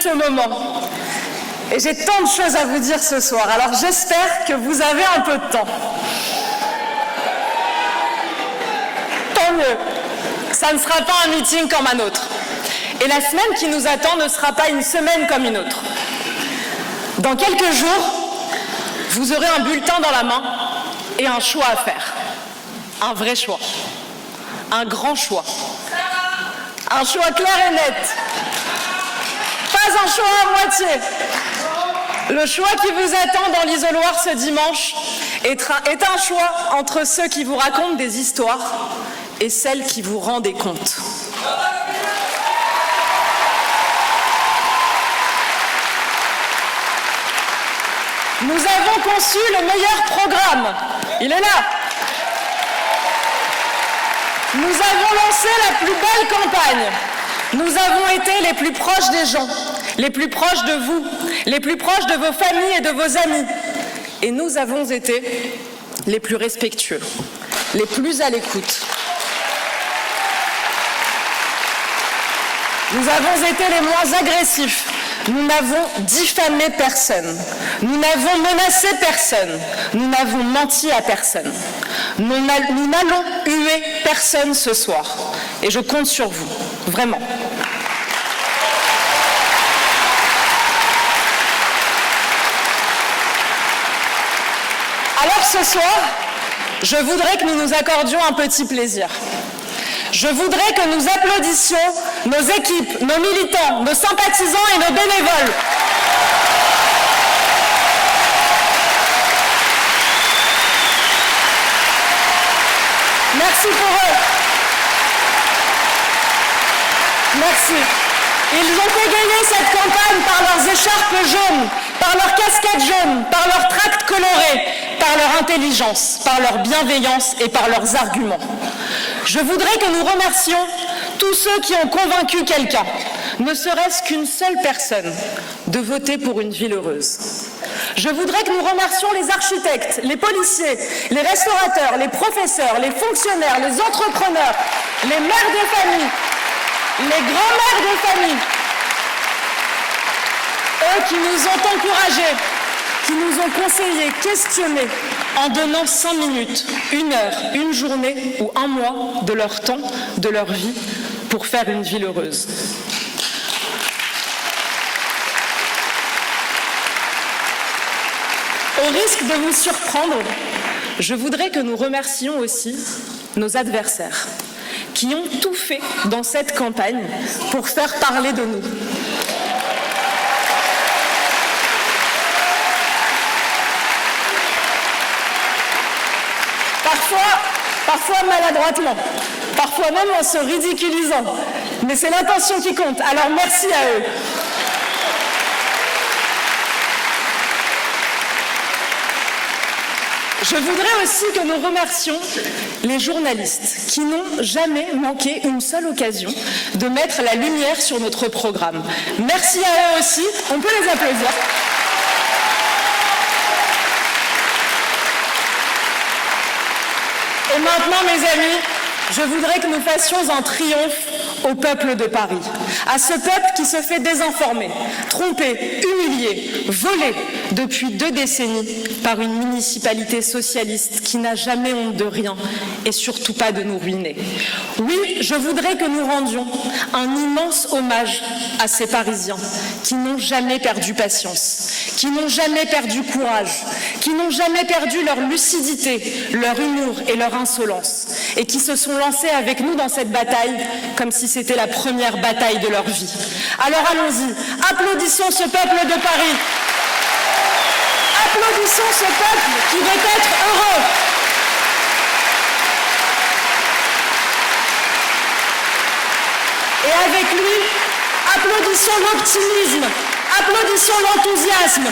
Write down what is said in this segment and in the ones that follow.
ce moment. Et j'ai tant de choses à vous dire ce soir, alors j'espère que vous avez un peu de temps. Tant mieux. Ça ne sera pas un meeting comme un autre. Et la semaine qui nous attend ne sera pas une semaine comme une autre. Dans quelques jours, vous aurez un bulletin dans la main et un choix à faire. Un vrai choix. Un grand choix. Un choix clair et net. Pas un choix à moitié. Le choix qui vous attend dans l'isoloir ce dimanche est un choix entre ceux qui vous racontent des histoires et celles qui vous rendent des comptes. Nous avons conçu le meilleur programme. Il est là. Nous avons lancé la plus belle campagne. Nous avons été les plus proches des gens, les plus proches de vous, les plus proches de vos familles et de vos amis. Et nous avons été les plus respectueux, les plus à l'écoute. Nous avons été les moins agressifs. Nous n'avons diffamé personne. Nous n'avons menacé personne. Nous n'avons menti à personne. Nous n'allons huer personne ce soir. Et je compte sur vous, vraiment. Alors ce soir, je voudrais que nous nous accordions un petit plaisir. Je voudrais que nous applaudissions nos équipes, nos militants, nos sympathisants et nos bénévoles. Merci pour eux. Merci. Ils ont égayé cette campagne par leurs écharpes jaunes, par leurs casquettes jaunes, par leurs tracts colorés, par leur intelligence, par leur bienveillance et par leurs arguments. Je voudrais que nous remercions tous ceux qui ont convaincu quelqu'un, ne serait-ce qu'une seule personne, de voter pour une ville heureuse. Je voudrais que nous remercions les architectes, les policiers, les restaurateurs, les professeurs, les fonctionnaires, les entrepreneurs, les mères de famille, les grands-mères de famille, eux qui nous ont encouragés, qui nous ont conseillés, questionnés, en donnant 5 minutes, 1 heure, une journée ou 1 mois de leur temps, de leur vie, pour faire une ville heureuse. Au risque de vous surprendre, je voudrais que nous remercions aussi nos adversaires, qui ont tout fait dans cette campagne pour faire parler de nous. Parfois maladroitement, parfois même en se ridiculisant. Mais c'est l'intention qui compte, alors merci à eux. Je voudrais aussi que nous remercions les journalistes qui n'ont jamais manqué une seule occasion de mettre la lumière sur notre programme. Merci à eux aussi, on peut les applaudir. Et maintenant, mes amis, je voudrais que nous fassions un triomphe au peuple de Paris, à ce peuple qui se fait désinformer, tromper, humilier, voler depuis 2 décennies par une municipalité socialiste qui n'a jamais honte de rien et surtout pas de nous ruiner. Oui, je voudrais que nous rendions un immense hommage à ces Parisiens qui n'ont jamais perdu patience, qui n'ont jamais perdu courage, qui n'ont jamais perdu leur lucidité, leur humour et leur insolence, et qui se sont lancés avec nous dans cette bataille comme si c'était la première bataille de leur vie. Alors allons-y, applaudissons ce peuple de Paris. Applaudissons ce peuple qui veut être heureux. Et avec lui, applaudissons l'optimisme, applaudissons l'enthousiasme,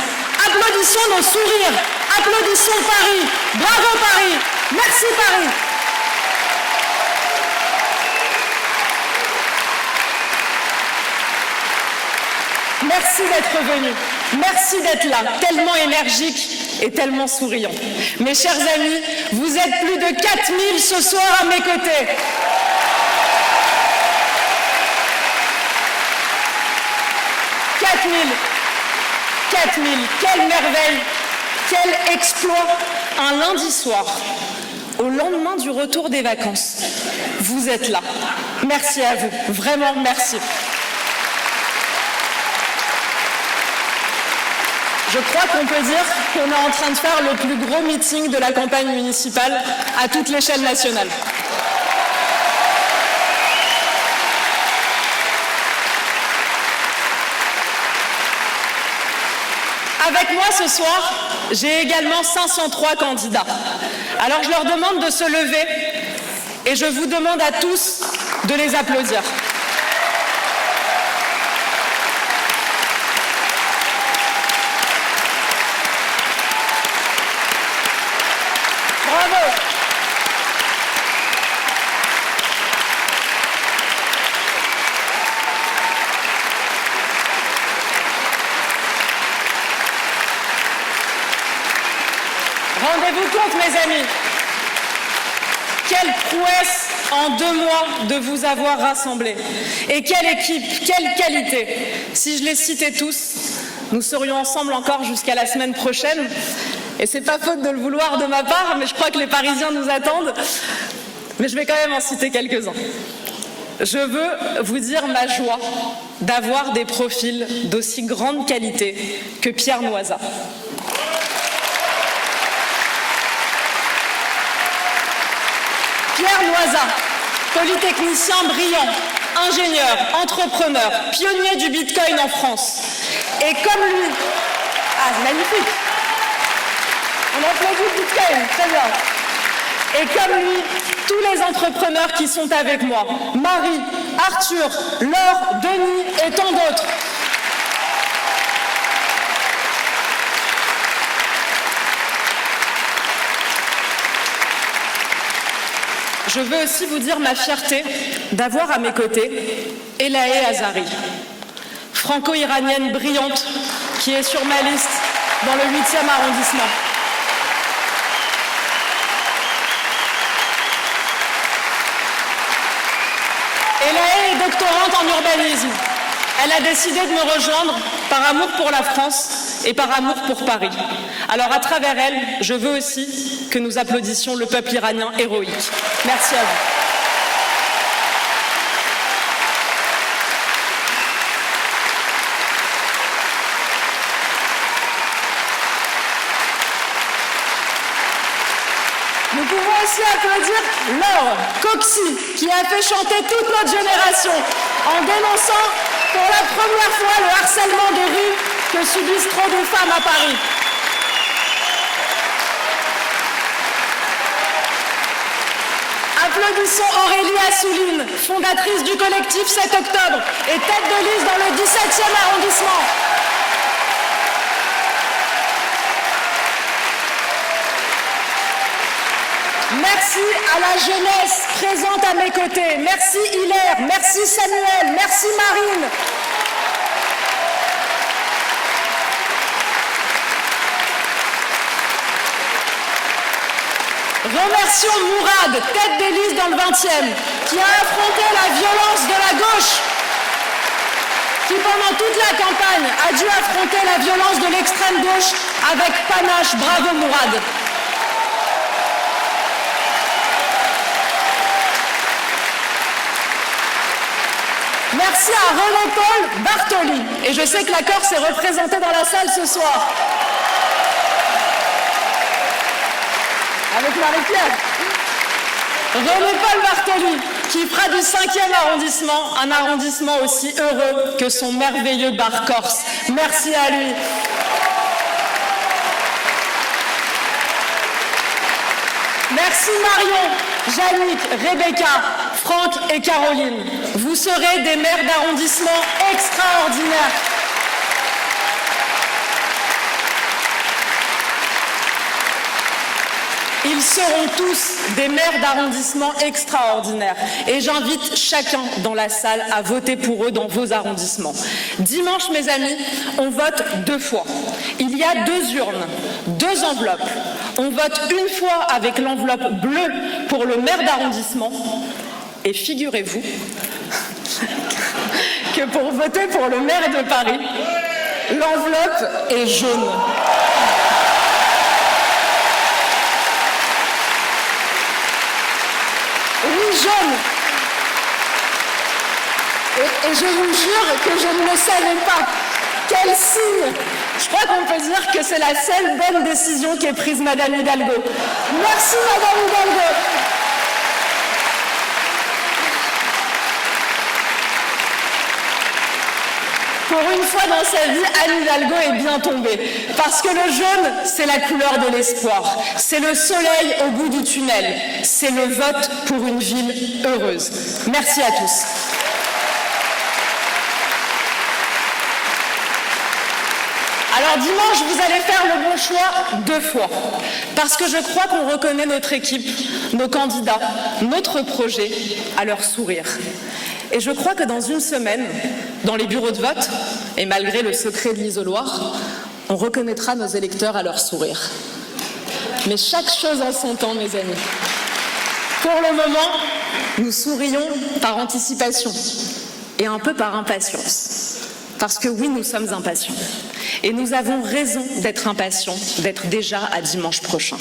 applaudissons nos sourires, applaudissons Paris. Bravo Paris, merci Paris. Merci d'être venu, merci d'être là, tellement énergique et tellement souriant. Mes chers amis, vous êtes plus de 4000 ce soir à mes côtés. 4000, quelle merveille, quel exploit, un lundi soir, au lendemain du retour des vacances. Vous êtes là. Merci à vous, vraiment merci. Je crois qu'on peut dire qu'on est en train de faire le plus gros meeting de la campagne municipale à toute l'échelle nationale. Avec moi ce soir, j'ai également 503 candidats. Alors je leur demande de se lever et je vous demande à tous de les applaudir. Bravo! Rendez-vous compte, mes amis, quelle prouesse en 2 mois de vous avoir rassemblés. Et quelle équipe, quelle qualité. Si je les citais tous, nous serions ensemble encore jusqu'à la semaine prochaine. Et c'est pas faute de le vouloir de ma part, mais je crois que les Parisiens nous attendent. Mais je vais quand même en citer quelques-uns. Je veux vous dire ma joie d'avoir des profils d'aussi grande qualité que Pierre Noisa. Pierre Noisa, polytechnicien brillant, ingénieur, entrepreneur, pionnier du Bitcoin en France. Et comme lui... Ah, c'est magnifique! On applaudit le Bitcoin, très bien. Et comme lui, tous les entrepreneurs qui sont avec moi, Marie, Arthur, Laure, Denis et tant d'autres. Je veux aussi vous dire ma fierté d'avoir à mes côtés Elahe Azari, franco-iranienne brillante qui est sur ma liste dans le 8e arrondissement. Elahe est doctorante en urbanisme. Elle a décidé de me rejoindre par amour pour la France et par amour pour Paris. Alors à travers elle, je veux aussi que nous applaudissions le peuple iranien héroïque. Merci à vous. Nous pouvons aussi applaudir Laure Coxy, qui a fait chanter toute notre génération en dénonçant pour la première fois le harcèlement de rue que subissent trop de femmes à Paris. Applaudissons Aurélie Assouline, fondatrice du collectif 7 octobre et tête de liste dans le 17e arrondissement. Merci à la jeunesse présente à mes côtés. Merci Hilaire, merci Samuel, merci Marine. Remercions Mourad, tête des listes dans le 20e, qui a affronté la violence de la gauche, qui pendant toute la campagne a dû affronter la violence de l'extrême gauche avec panache. Bravo Mourad. Merci à René-Paul Bartoli. Et je sais que la Corse est représentée dans la salle ce soir. Avec Marie-Pierre. René-Paul Bartoli, qui fera du 5e arrondissement un arrondissement aussi heureux que son merveilleux bar corse. Merci à lui. Merci Marion, Yannick, Rebecca, Franck et Caroline. Vous serez des maires d'arrondissement extraordinaires. Ils seront tous des maires d'arrondissement extraordinaires. Et j'invite chacun dans la salle à voter pour eux dans vos arrondissements. Dimanche, mes amis, on vote 2 fois. Il y a 2 urnes, 2 enveloppes. On vote une fois avec l'enveloppe bleue pour le maire d'arrondissement. Et figurez-vous que pour voter pour le maire de Paris, l'enveloppe est jaune. Oui, jaune. Et je vous jure que je ne le savais pas. Quel signe! Je crois qu'on peut dire que c'est la seule bonne décision qu'ait prise Madame Hidalgo. Merci Madame Hidalgo. Pour une fois dans sa vie, Anne Hidalgo est bien tombée. Parce que le jaune, c'est la couleur de l'espoir. C'est le soleil au bout du tunnel. C'est le vote pour une ville heureuse. Merci à tous. Alors dimanche, vous allez faire le bon choix 2 fois. Parce que je crois qu'on reconnaît notre équipe, nos candidats, notre projet à leur sourire. Et je crois que dans une semaine, dans les bureaux de vote, et malgré le secret de l'isoloir, on reconnaîtra nos électeurs à leur sourire. Mais chaque chose en son temps, mes amis. Pour le moment, nous sourions par anticipation et un peu par impatience. Parce que oui, nous sommes impatients. Et nous avons raison d'être impatients, d'être déjà à dimanche prochain.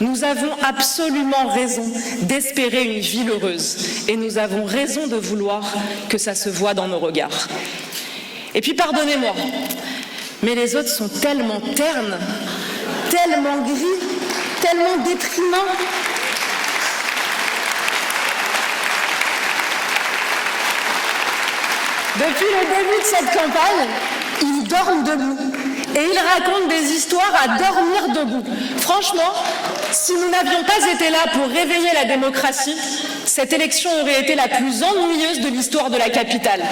Nous avons absolument raison d'espérer une ville heureuse. Et nous avons raison de vouloir que ça se voit dans nos regards. Et puis pardonnez-moi, mais les autres sont tellement ternes, tellement gris, tellement déprimants. Depuis le début de cette campagne, ils dorment debout et ils racontent des histoires à dormir debout. Franchement, si nous n'avions pas été là pour réveiller la démocratie, cette élection aurait été la plus ennuyeuse de l'histoire de la capitale.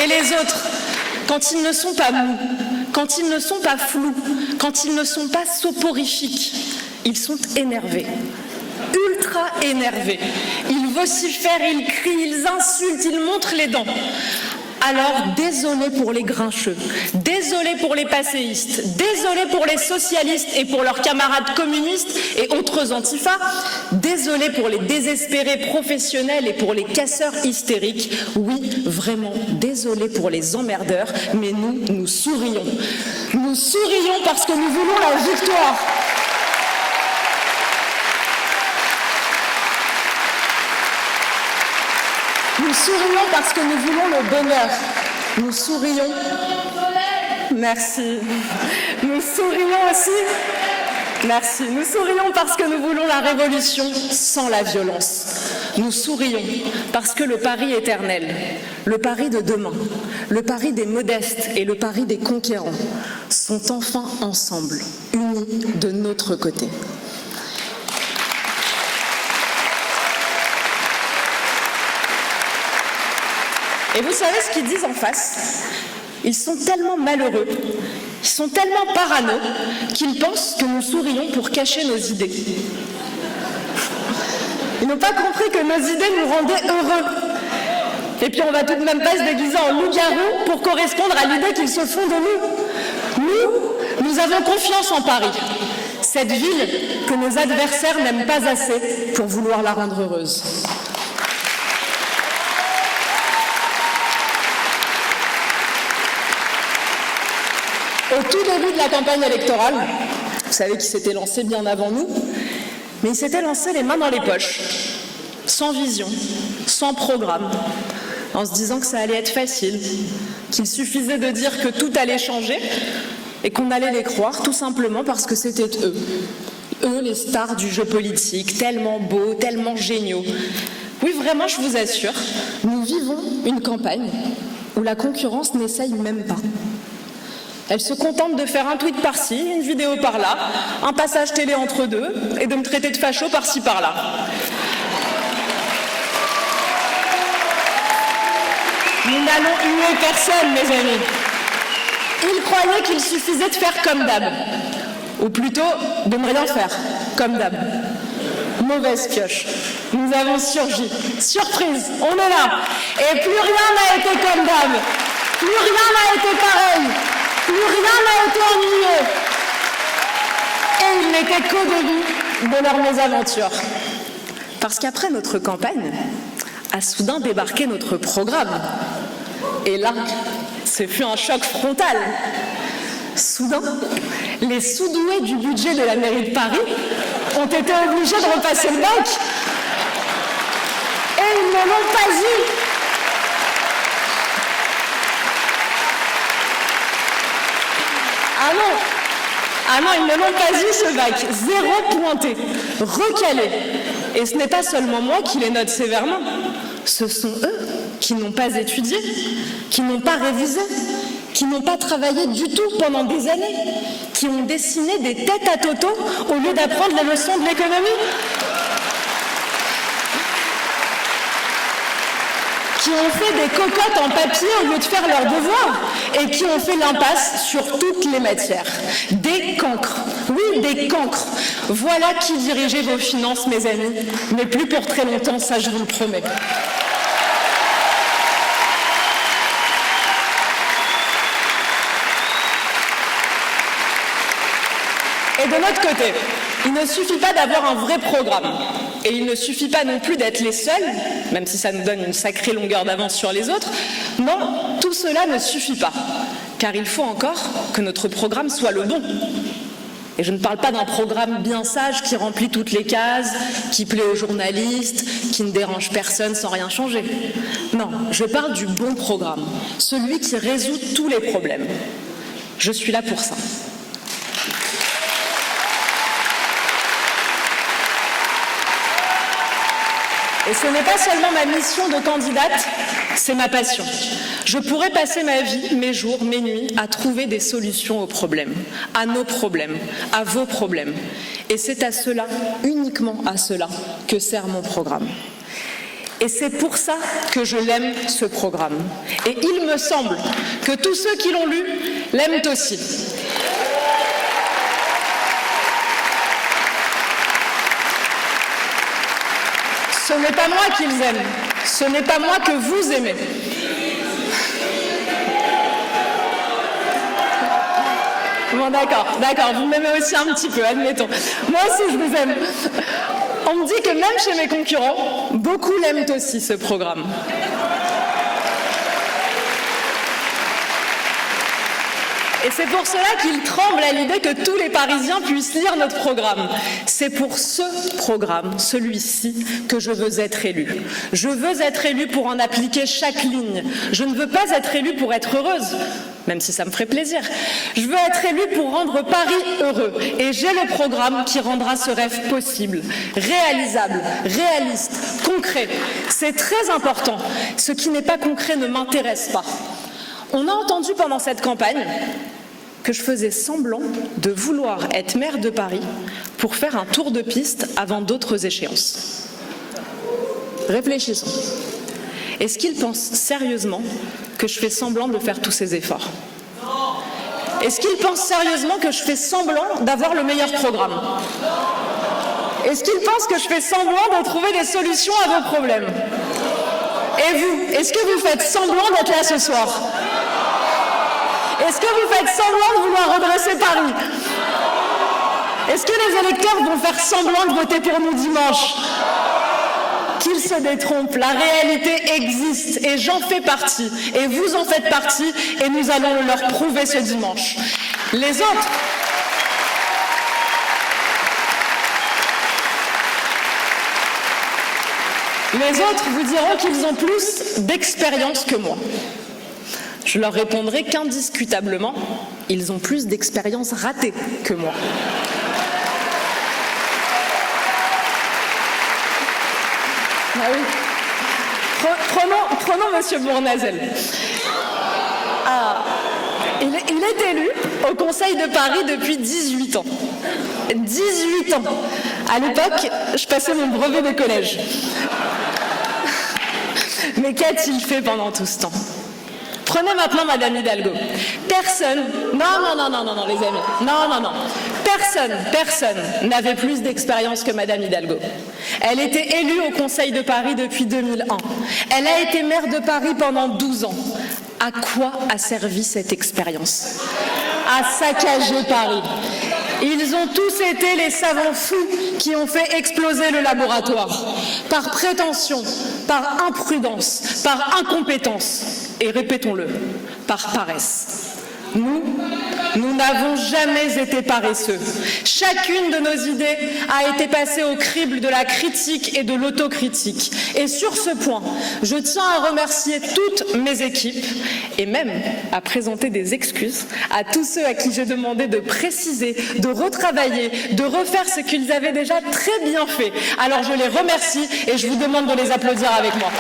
Et les autres, quand ils ne sont pas mous, quand ils ne sont pas flous, quand ils ne sont pas soporifiques, ils sont énervés, ultra énervés. Ils vocifèrent, ils crient, ils insultent, ils montrent les dents. Alors, désolé pour les grincheux, désolé pour les passéistes, désolé pour les socialistes et pour leurs camarades communistes et autres antifas, désolé pour les désespérés professionnels et pour les casseurs hystériques. Oui, vraiment, désolé pour les emmerdeurs, mais nous sourions. Nous sourions parce que nous voulons la victoire. Nous sourions parce que nous voulons le bonheur. Nous sourions. Merci. Nous sourions aussi. Merci. Nous sourions parce que nous voulons la révolution sans la violence. Nous sourions parce que le pari éternel, le pari de demain, le pari des modestes et le pari des conquérants sont enfin ensemble, unis de notre côté. Et vous savez ce qu'ils disent en face? Ils sont tellement malheureux, ils sont tellement parano qu'ils pensent que nous sourions pour cacher nos idées. Ils n'ont pas compris que nos idées nous rendaient heureux. Et puis on va tout de même pas se déguiser en loup-garou pour correspondre à l'idée qu'ils se font de nous. Nous avons confiance en Paris, cette ville que nos adversaires n'aiment pas assez pour vouloir la rendre heureuse. Au tout début de la campagne électorale, vous savez qu'il s'était lancé bien avant nous, mais il s'était lancé les mains dans les poches, sans vision, sans programme, en se disant que ça allait être facile, qu'il suffisait de dire que tout allait changer et qu'on allait les croire tout simplement parce que c'était eux. Eux, les stars du jeu politique, tellement beaux, tellement géniaux. Oui, vraiment, je vous assure, nous vivons une campagne où la concurrence n'essaye même pas. Elle se contente de faire un tweet par-ci, une vidéo par-là, un passage télé entre deux, et de me traiter de facho par-ci par-là. Nous n'allons huer personne, mes amis. Ils croyaient qu'il suffisait de faire comme d'hab. Ou plutôt, de ne rien faire, comme d'hab. Mauvaise pioche. Nous avons surgi. Surprise, on est là. Et plus rien n'a été comme d'hab. Plus rien n'a été pareil. Plus rien n'a été ennuyeux. Et ils n'étaient qu'au début de leur mésaventure. Parce qu'après notre campagne, a soudain débarqué notre programme. Et là, ce fut un choc frontal. Soudain, les sous-doués du budget de la mairie de Paris ont été obligés de repasser le bac. Et ils ne l'ont pas eu. Ah non, ils ne l'ont pas eu ce bac. 0 pointé, recalé. Et ce n'est pas seulement moi qui les note sévèrement. Ce sont eux qui n'ont pas étudié, qui n'ont pas révisé, qui n'ont pas travaillé du tout pendant des années, qui ont dessiné des têtes à Toto au lieu d'apprendre les leçons de l'économie, qui ont fait des cocottes en papier au lieu de faire leurs devoirs et qui ont fait l'impasse sur toutes les matières. Des cancres, oui, des cancres. Voilà qui dirigeait vos finances, mes amis, mais plus pour très longtemps, ça je vous le promets. Et de notre côté, il ne suffit pas d'avoir un vrai programme. Et il ne suffit pas non plus d'être les seuls, même si ça nous donne une sacrée longueur d'avance sur les autres. Non, tout cela ne suffit pas. Car il faut encore que notre programme soit le bon. Et je ne parle pas d'un programme bien sage qui remplit toutes les cases, qui plaît aux journalistes, qui ne dérange personne sans rien changer. Non, je parle du bon programme, celui qui résout tous les problèmes. Je suis là pour ça. Et ce n'est pas seulement ma mission de candidate, c'est ma passion. Je pourrais passer ma vie, mes jours, mes nuits à trouver des solutions aux problèmes, à nos problèmes, à vos problèmes. Et c'est à cela, uniquement à cela, que sert mon programme. Et c'est pour ça que je l'aime, ce programme. Et il me semble que tous ceux qui l'ont lu l'aiment aussi. Ce n'est pas moi qu'ils aiment, ce n'est pas moi que vous aimez. Bon, d'accord, vous m'aimez aussi un petit peu, admettons. Moi aussi, je vous aime. On me dit que même chez mes concurrents, beaucoup l'aiment aussi, ce programme. Et c'est pour cela qu'ils tremblent à l'idée que tous les Parisiens puissent lire notre programme. C'est pour ce programme, celui-ci, que je veux être élue. Je veux être élue pour en appliquer chaque ligne. Je ne veux pas être élue pour être heureuse, même si ça me ferait plaisir. Je veux être élue pour rendre Paris heureux. Et j'ai le programme qui rendra ce rêve possible, réalisable, réaliste, concret. C'est très important. Ce qui n'est pas concret ne m'intéresse pas. On a entendu pendant cette campagne que je faisais semblant de vouloir être maire de Paris pour faire un tour de piste avant d'autres échéances. Réfléchissons. Est-ce qu'ils pensent sérieusement que je fais semblant de faire tous ces efforts? Est-ce qu'ils pensent sérieusement que je fais semblant d'avoir le meilleur programme? Est-ce qu'ils pensent que je fais semblant de trouver des solutions à vos problèmes? Et vous, est-ce que vous faites semblant d'être là ce soir? Est-ce que vous faites semblant de vouloir redresser Paris? Est-ce que les électeurs vont faire semblant de voter pour nous dimanche? Qu'ils se détrompent, la réalité existe et j'en fais partie et vous en faites partie et nous allons leur prouver ce dimanche. Les autres vous diront qu'ils ont plus d'expérience que moi. Je leur répondrai qu'indiscutablement, ils ont plus d'expérience ratée que moi. Ah oui. Prenons Monsieur Bournazel. Ah, il est élu au Conseil de Paris depuis 18 ans. 18 ans. À l'époque, je passais mon brevet de collège. Mais qu'a-t-il fait pendant tout ce temps? Prenez maintenant Madame Hidalgo. Personne, non, les amis, non. Personne n'avait plus d'expérience que Madame Hidalgo. Elle était élue au Conseil de Paris depuis 2001. Elle a été maire de Paris pendant 12 ans. À quoi a servi cette expérience? À saccager Paris. Ils ont tous été les savants fous qui ont fait exploser le laboratoire, par prétention, par imprudence, par incompétence, et répétons-le, par paresse. Nous n'avons jamais été paresseux. Chacune de nos idées a été passée au crible de la critique et de l'autocritique. Et sur ce point, je tiens à remercier toutes mes équipes et même à présenter des excuses à tous ceux à qui j'ai demandé de préciser, de retravailler, de refaire ce qu'ils avaient déjà très bien fait. Alors je les remercie et je vous demande de les applaudir avec moi.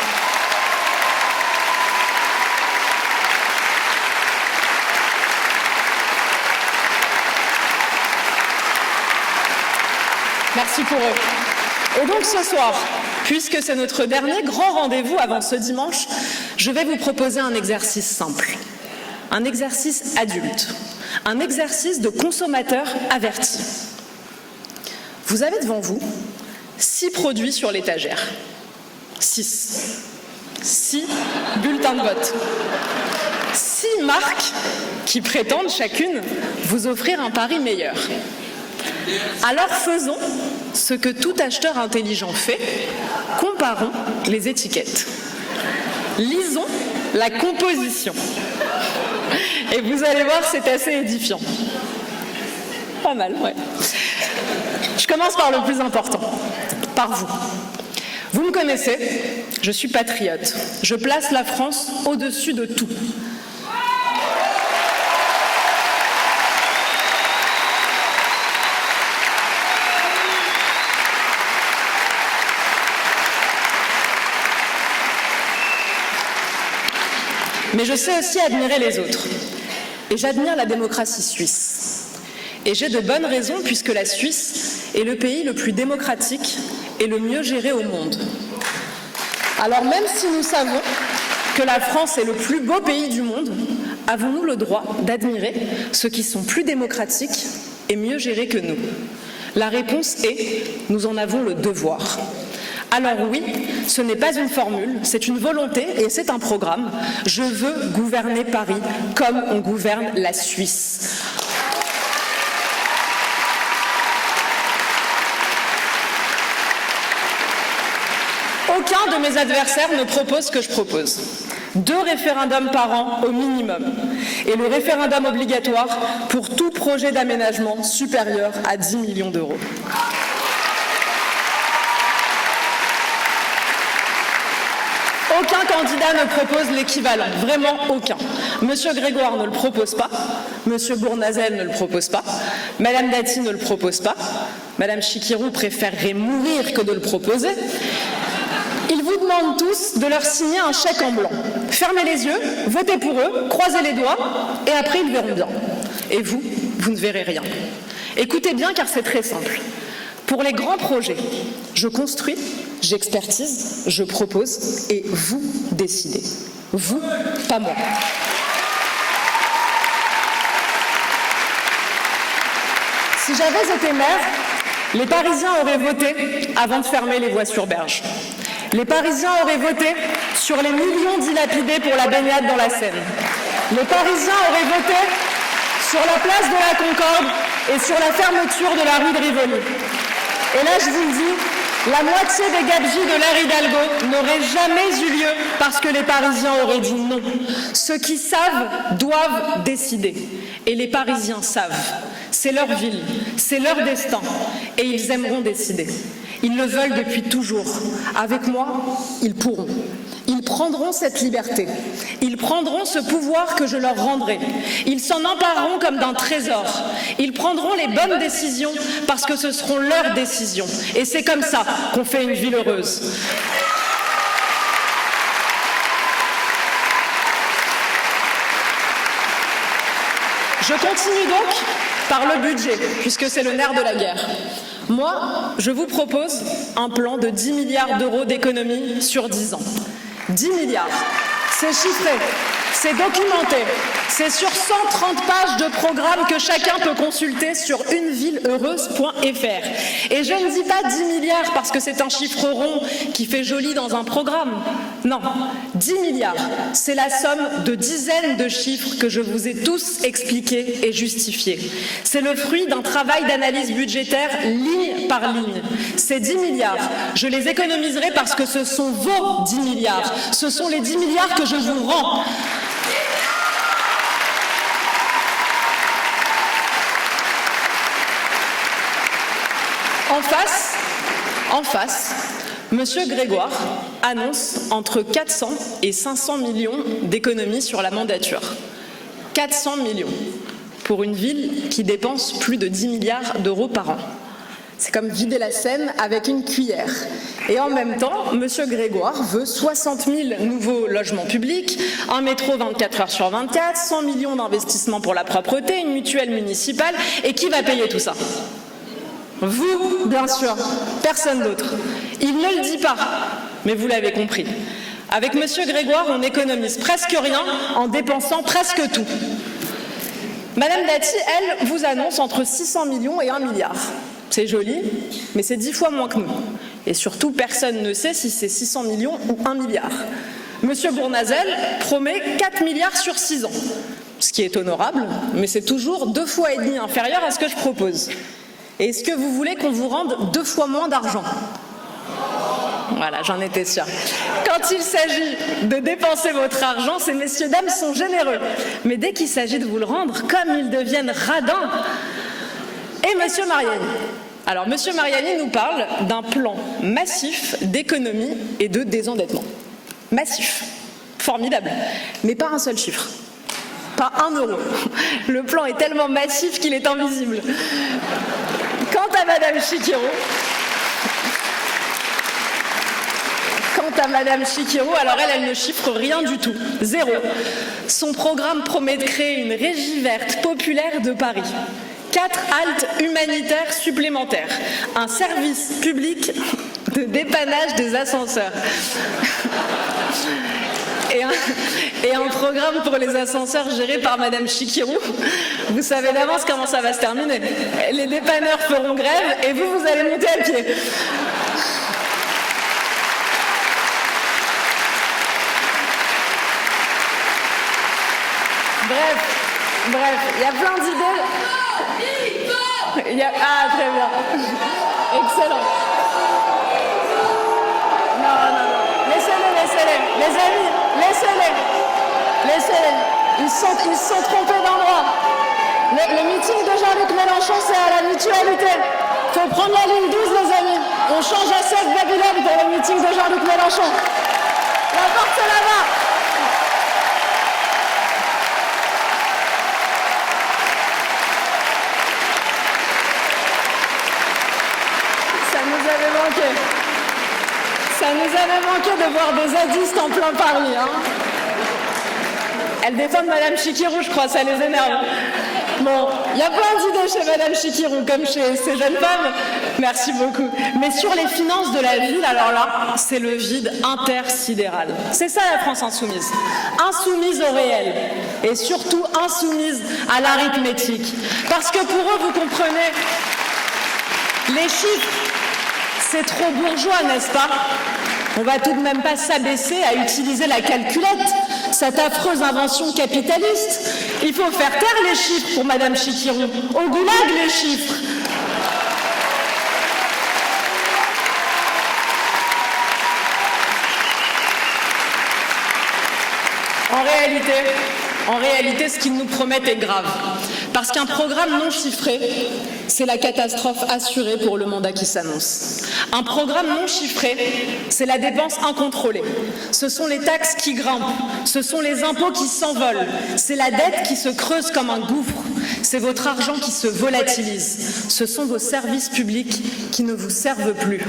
Merci pour eux. Et donc ce soir, puisque c'est notre dernier grand rendez-vous avant ce dimanche, je vais vous proposer un exercice simple, un exercice adulte, un exercice de consommateur averti. Vous avez devant vous 6 produits sur l'étagère. 6 bulletins de vote. 6 marques qui prétendent chacune vous offrir un pari meilleur. Alors faisons ce que tout acheteur intelligent fait, comparons les étiquettes. Lisons la composition. Et vous allez voir, c'est assez édifiant. Pas mal, ouais. Je commence par le plus important, par vous. Vous me connaissez, je suis patriote. Je place la France au-dessus de tout. Mais je sais aussi admirer les autres. Et j'admire la démocratie suisse. Et j'ai de bonnes raisons puisque la Suisse est le pays le plus démocratique et le mieux géré au monde. Alors même si nous savons que la France est le plus beau pays du monde, avons-nous le droit d'admirer ceux qui sont plus démocratiques et mieux gérés que nous? La réponse est « nous en avons le devoir ». Alors oui, ce n'est pas une formule, c'est une volonté et c'est un programme. Je veux gouverner Paris comme on gouverne la Suisse. Aucun de mes adversaires ne propose ce que je propose. 2 référendums par an au minimum. Et le référendum obligatoire pour tout projet d'aménagement supérieur à 10 millions d'euros. Aucun candidat ne propose l'équivalent, vraiment aucun. Monsieur Grégoire ne le propose pas, Monsieur Bournazel ne le propose pas, Madame Dati ne le propose pas, Madame Chikirou préférerait mourir que de le proposer. Ils vous demandent tous de leur signer un chèque en blanc. Fermez les yeux, votez pour eux, croisez les doigts, et après ils verront bien. Et vous, vous ne verrez rien. Écoutez bien car c'est très simple. Pour les grands projets, je construis, j'expertise, je propose et vous décidez. Vous, pas moi. Si j'avais été maire, les Parisiens auraient voté avant de fermer les voies sur berge. Les Parisiens auraient voté sur les millions dilapidés pour la baignade dans la Seine. Les Parisiens auraient voté sur la place de la Concorde et sur la fermeture de la rue de Rivoli. Et là, je vous le dis, la moitié des gabegies de l'ère Hidalgo n'auraient jamais eu lieu parce que les Parisiens auraient dit non. Ceux qui savent doivent décider. Et les Parisiens savent. C'est leur ville, c'est leur destin. Et ils aimeront décider. Ils le veulent depuis toujours. Avec moi, ils pourront. Ils prendront cette liberté. Ils prendront ce pouvoir que je leur rendrai. Ils s'en empareront comme d'un trésor. Ils prendront les bonnes décisions parce que ce seront leurs décisions. Et c'est comme ça qu'on fait une ville heureuse. Je continue donc par le budget, puisque c'est le nerf de la guerre. Moi, je vous propose un plan de 10 milliards d'euros d'économie sur 10 ans. 10 milliards, c'est chiffré, c'est documenté, c'est sur 130 pages de programme que chacun peut consulter sur unevilleheureuse.fr. Et je ne dis pas 10 milliards parce que c'est un chiffre rond qui fait joli dans un programme. Non, 10 milliards, c'est la somme de dizaines de chiffres que je vous ai tous expliqués et justifiés. C'est le fruit d'un travail d'analyse budgétaire ligne par ligne. Ces 10 milliards, je les économiserai parce que ce sont vos 10 milliards. Ce sont les 10 milliards que je vous rends. En face, Monsieur Grégoire annonce entre 400 et 500 millions d'économies sur la mandature. 400 millions pour une ville qui dépense plus de 10 milliards d'euros par an. C'est comme vider la Seine avec une cuillère. Et en même temps, Monsieur Grégoire veut 60 000 nouveaux logements publics, un métro 24 heures sur 24, 100 millions d'investissements pour la propreté, une mutuelle municipale. Et qui va payer tout ça ? Vous, bien sûr, personne d'autre. Il ne le dit pas, mais vous l'avez compris. Avec Monsieur Grégoire, on économise presque rien en dépensant presque tout. Madame Dati, elle, vous annonce entre 600 millions et 1 milliard. C'est joli, mais c'est 10 fois moins que nous. Et surtout, personne ne sait si c'est 600 millions ou 1 milliard. Monsieur Bournazel promet 4 milliards sur 6 ans, ce qui est honorable, mais c'est toujours 2,5 fois inférieur à ce que je propose. Et est-ce que vous voulez qu'on vous rende 2 fois moins d'argent ? Voilà, j'en étais sûre. Quand il s'agit de dépenser votre argent, ces messieurs dames sont généreux. Mais dès qu'il s'agit de vous le rendre, comme ils deviennent radins. Et Monsieur Mariani. Alors, Monsieur Mariani nous parle d'un plan massif d'économie et de désendettement. Massif. Formidable. Mais pas un seul chiffre. Pas 1 euro. Le plan est tellement massif qu'il est invisible. Quant à Madame Chikirou, alors elle ne chiffre rien du tout. 0. Son programme promet de créer une régie verte populaire de Paris. 4 haltes humanitaires supplémentaires. Un service public de dépannage des ascenseurs. Et un programme pour les ascenseurs géré par Madame Chikirou. Vous savez d'avance comment ça va se terminer. Les dépanneurs feront grève et vous allez monter à pied. Bref, il y a plein d'idées. Ah, très bien. Excellent. Non. Laissez-les. Les amis, laissez-les. Ils se sont trompés d'endroit. Le meeting de Jean-Luc Mélenchon, c'est à la mutualité. Il faut prendre la ligne 12, les amis. On change à 16 Babylone pour le meeting de Jean-Luc Mélenchon. La porte est là-bas. Ça nous avait manqué de voir des zadistes en plein Paris. Hein. Elles défendent Madame Chikirou, je crois, ça les énerve. Bon, il y a plein d'idées chez Madame Chikirou, comme chez ces jeunes femmes. Merci beaucoup. Mais sur les finances de la ville, alors là, c'est le vide intersidéral. C'est ça la France insoumise. Insoumise au réel. Et surtout insoumise à l'arithmétique. Parce que pour eux, vous comprenez, les chiffres, c'est trop bourgeois, n'est-ce pas ? On va tout de même pas s'abaisser à utiliser la calculette, cette affreuse invention capitaliste. Il faut faire taire les chiffres pour Madame Chikirou. Au goulag, les chiffres. En réalité, ce qu'ils nous promettent est grave. Parce qu'un programme non chiffré, c'est la catastrophe assurée pour le mandat qui s'annonce. Un programme non chiffré, c'est la dépense incontrôlée. Ce sont les taxes qui grimpent, ce sont les impôts qui s'envolent, c'est la dette qui se creuse comme un gouffre, c'est votre argent qui se volatilise, ce sont vos services publics qui ne vous servent plus.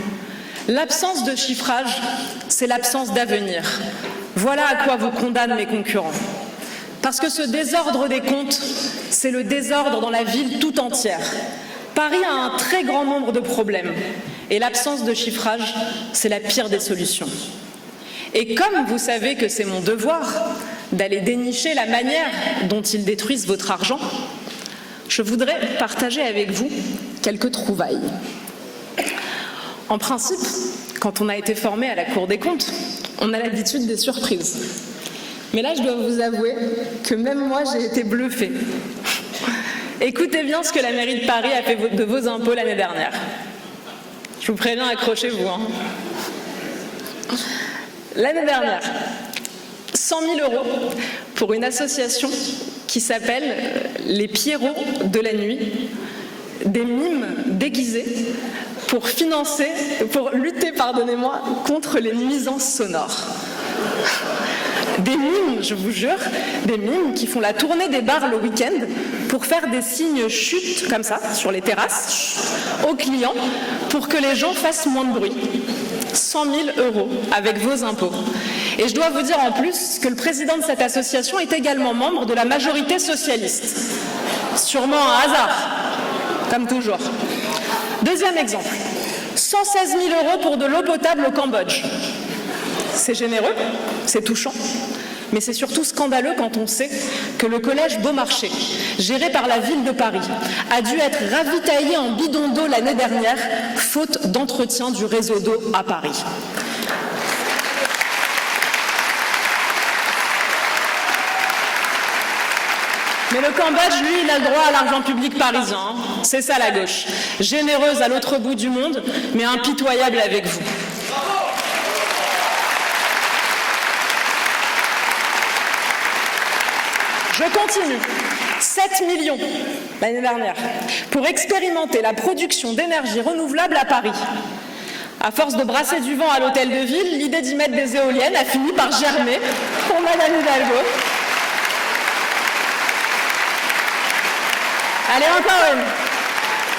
L'absence de chiffrage, c'est l'absence d'avenir. Voilà à quoi vous condamnent mes concurrents. Parce que ce désordre des comptes, c'est le désordre dans la ville tout entière. Paris a un très grand nombre de problèmes. Et l'absence de chiffrage, c'est la pire des solutions. Et comme vous savez que c'est mon devoir d'aller dénicher la manière dont ils détruisent votre argent, je voudrais partager avec vous quelques trouvailles. En principe, quand on a été formé à la Cour des comptes, On a l'habitude des surprises. Mais là, je dois vous avouer que même moi, j'ai été bluffée. Écoutez bien ce que la mairie de Paris a fait de vos impôts l'année dernière. Je vous préviens, accrochez-vous. L'année dernière, 100 000 € pour une association qui s'appelle les Pierrots de la nuit, des mimes déguisés pour lutter, contre les nuisances sonores. Des mimes, je vous jure, des mimes qui font la tournée des bars le week-end pour faire des signes chut comme ça sur les terrasses aux clients pour que les gens fassent moins de bruit. 100 000 € avec vos impôts. Et je dois vous dire en plus que le président de cette association est également membre de la majorité socialiste. Sûrement un hasard, comme toujours. Deuxième exemple, 116 000 € pour de l'eau potable au Cambodge. C'est généreux, c'est touchant, mais c'est surtout scandaleux quand on sait que le collège Beaumarchais, géré par la ville de Paris, a dû être ravitaillé en bidon d'eau l'année dernière, faute d'entretien du réseau d'eau à Paris. Mais le Cambodge, lui, il a le droit à l'argent public parisien. C'est ça la gauche. Généreuse à l'autre bout du monde, mais impitoyable avec vous. Je continue. 7 millions l'année dernière pour expérimenter la production d'énergie renouvelable à Paris. À force de brasser du vent à l'hôtel de ville, l'idée d'y mettre des éoliennes a fini par germer pour Madame Hidalgo. Allez, encore une.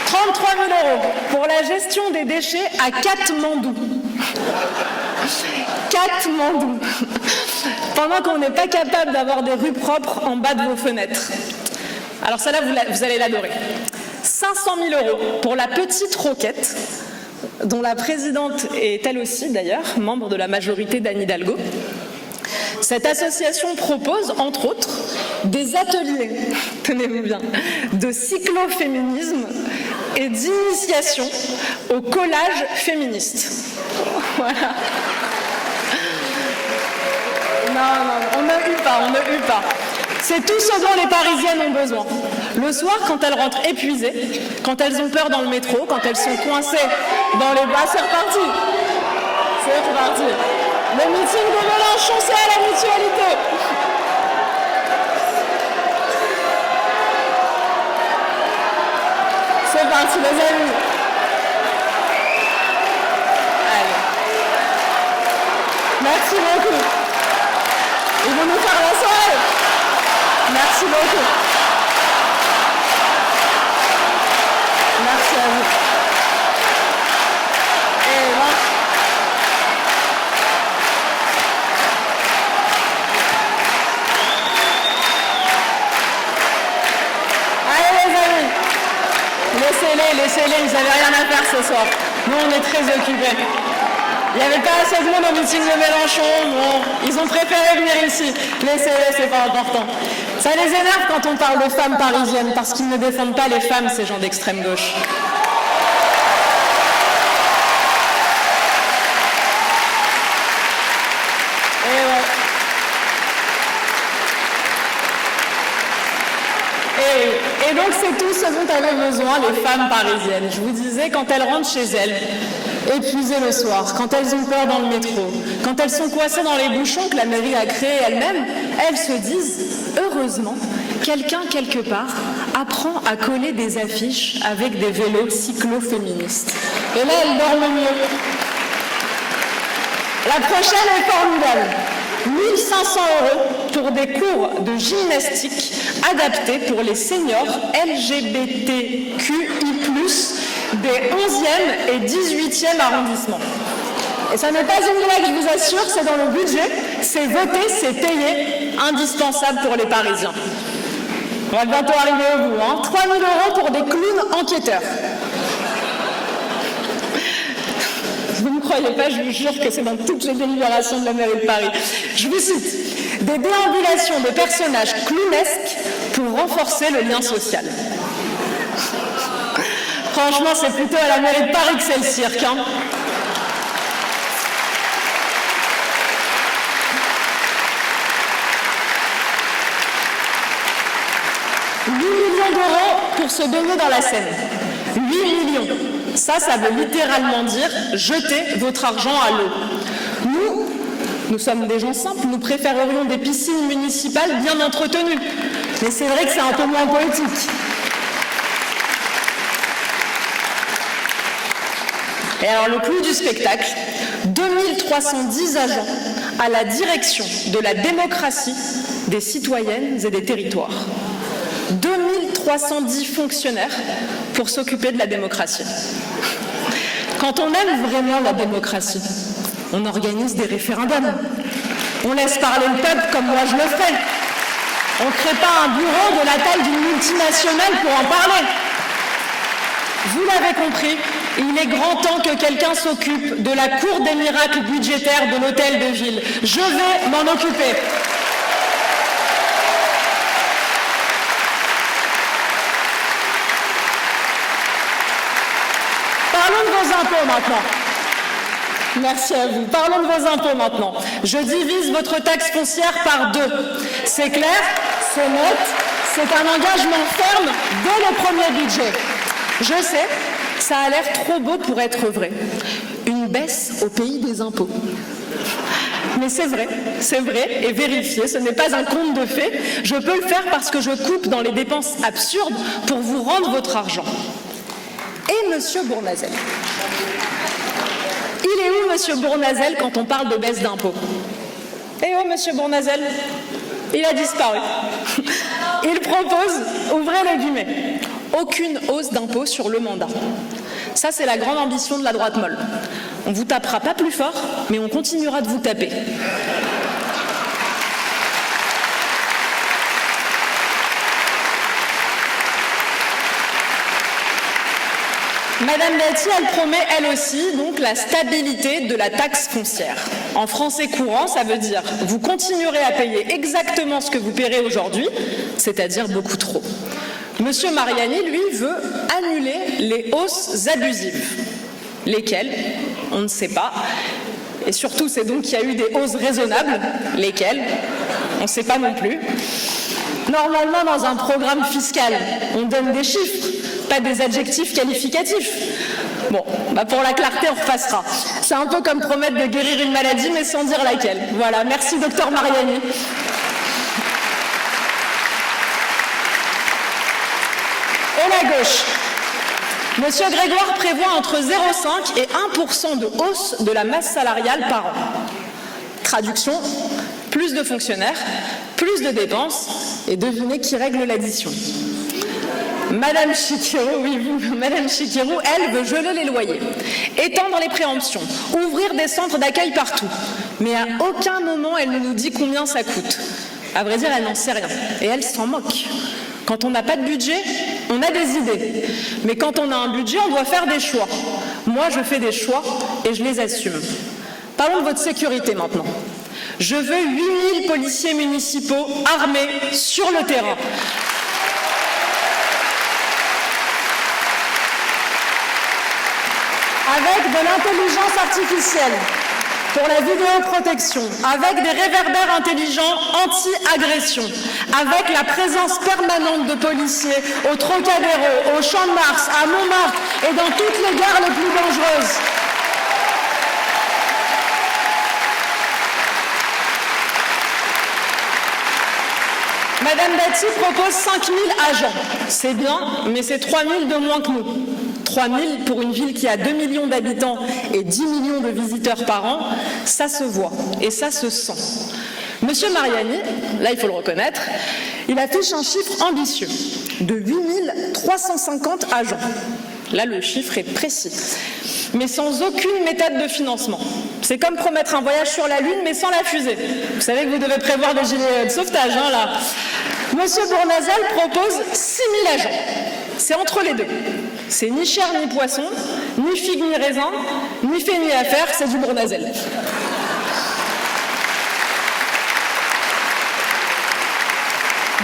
33 000 € pour la gestion des déchets à Katmandou. Katmandou. Pendant qu'on n'est pas capable d'avoir des rues propres en bas de vos fenêtres. Alors ça là, vous allez l'adorer. 500 000 € pour la petite Roquette, dont la présidente est elle aussi d'ailleurs, membre de la majorité d'Anne Hidalgo. Cette association propose, entre autres, des ateliers, tenez-vous bien, de cycloféminisme et d'initiation au collage féministe. Voilà. Non, on ne hue pas. C'est tout ce dont les Parisiennes ont besoin. Le soir, quand elles rentrent épuisées, quand elles ont peur dans le métro, quand elles sont coincées dans les bas, c'est reparti. C'est reparti. Le meeting de Mélenchon, c'est à la mutualité. C'est parti, les amis. Allez. Merci beaucoup. Ils vont nous faire la soirée. Merci beaucoup. Merci à vous. Et là. Allez les amis. Laissez-les, ils n'avaient rien à faire ce soir. Nous on est très occupés. Il n'y avait pas assez de monde au meeting de Mélenchon, bon, ils ont préféré venir ici. Laissez-les, c'est pas important. Ça les énerve quand on parle de femmes parisiennes, parce qu'ils ne défendent pas les femmes, ces gens d'extrême gauche. Et donc c'est tout ce dont avaient besoin les femmes parisiennes. Je vous disais, quand elles rentrent chez elles, épuisées le soir, quand elles ont peur dans le métro, quand elles sont coincées dans les bouchons que la mairie a créés elle-même, elles se disent, heureusement, quelqu'un quelque part apprend à coller des affiches avec des vélos cyclo-féministes. Et là, elles dorment mieux. La prochaine est formidable. 1 500 € pour des cours de gymnastique adaptés pour les seniors LGBTQI+, des 11e et 18e arrondissements. Et ça n'est pas une blague, je vous assure, c'est dans le budget, c'est voté, c'est payé, indispensable pour les Parisiens. On va bientôt arriver au bout, hein. 3 000 € pour des clowns enquêteurs. Vous ne me croyez pas, je vous jure que c'est dans toutes les délibérations de la mairie de Paris. Je vous cite, des déambulations de personnages clownesques pour renforcer le lien social. Franchement, c'est plutôt à la mairie de Paris que c'est le cirque, hein. 8 millions d'euros pour se baigner dans la Seine. 8 millions. Ça veut littéralement dire jeter votre argent à l'eau. Nous sommes des gens simples, nous préférerions des piscines municipales bien entretenues. Mais c'est vrai que c'est un peu moins poétique. Et alors le clou du spectacle, 2310 agents à la direction de la démocratie des citoyennes et des territoires. 2310 fonctionnaires pour s'occuper de la démocratie. Quand on aime vraiment la démocratie, on organise des référendums. On laisse parler le peuple comme moi je le fais. On ne crée pas un bureau de la taille d'une multinationale pour en parler. Vous l'avez compris, il est grand temps que quelqu'un s'occupe de la cour des miracles budgétaires de l'hôtel de ville. Je vais m'en occuper. Parlons de vos impôts maintenant. Merci à vous. Parlons de vos impôts maintenant. Je divise votre taxe foncière par 2. C'est clair, c'est net, c'est un engagement ferme dès le premier budget. Je sais, ça a l'air trop beau pour être vrai. Une baisse au pays des impôts. Mais c'est vrai et vérifié, ce n'est pas un conte de fées. Je peux le faire parce que je coupe dans les dépenses absurdes pour vous rendre votre argent. Et Monsieur Bournazel. Il est où Monsieur Bournazel quand on parle de baisse d'impôts? Eh oh Monsieur Bournazel, il a disparu. Il propose, ouvrez les guillemets, aucune hausse d'impôts sur le mandat. Ça c'est la grande ambition de la droite molle. On vous tapera pas plus fort, mais on continuera de vous taper. Madame Dati, elle promet elle aussi donc la stabilité de la taxe foncière. En français courant, ça veut dire vous continuerez à payer exactement ce que vous paierez aujourd'hui, c'est-à-dire beaucoup trop. Monsieur Mariani, lui, veut annuler les hausses abusives. Lesquelles? On ne sait pas. Et surtout, c'est donc qu'il y a eu des hausses raisonnables. Lesquelles? On ne sait pas non plus. Normalement, dans un programme fiscal, on donne des chiffres, pas des adjectifs qualificatifs. Bon, pour la clarté, on repassera. C'est un peu comme promettre de guérir une maladie, mais sans dire laquelle. Voilà, merci docteur Mariani. Et la gauche. Monsieur Grégoire prévoit entre 0,5 et 1% de hausse de la masse salariale par an. Traduction, plus de fonctionnaires, plus de dépenses, et devinez qui règle l'addition. Madame Chikirou, oui, vous, Madame Chikirou, elle veut geler les loyers, étendre les préemptions, ouvrir des centres d'accueil partout. Mais à aucun moment, elle ne nous dit combien ça coûte. À vrai dire, elle n'en sait rien. Et elle s'en moque. Quand on n'a pas de budget, on a des idées. Mais quand on a un budget, on doit faire des choix. Moi, je fais des choix et je les assume. Parlons de votre sécurité maintenant. Je veux 8000 policiers municipaux armés sur le terrain. Avec de l'intelligence artificielle pour la vidéoprotection, avec des réverbères intelligents anti-agression, avec la présence permanente de policiers au Trocadéro, au Champ de Mars, à Montmartre et dans toutes les gares les plus dangereuses. Madame Dati propose 5000 agents. C'est bien, mais c'est 3000 de moins que nous. 3000 pour une ville qui a 2 millions d'habitants et 10 millions de visiteurs par an, ça se voit et ça se sent. Monsieur Mariani, là il faut le reconnaître, il affiche un chiffre ambitieux de 8350 agents. Là le chiffre est précis, mais sans aucune méthode de financement. C'est comme promettre un voyage sur la Lune mais sans la fusée. Vous savez que vous devez prévoir des gilets de sauvetage, hein, là. Monsieur Bournazel propose 6000 agents. C'est entre les deux. C'est ni chair ni poisson, ni figue ni raisin, ni fait ni affaire, c'est du Bournazel.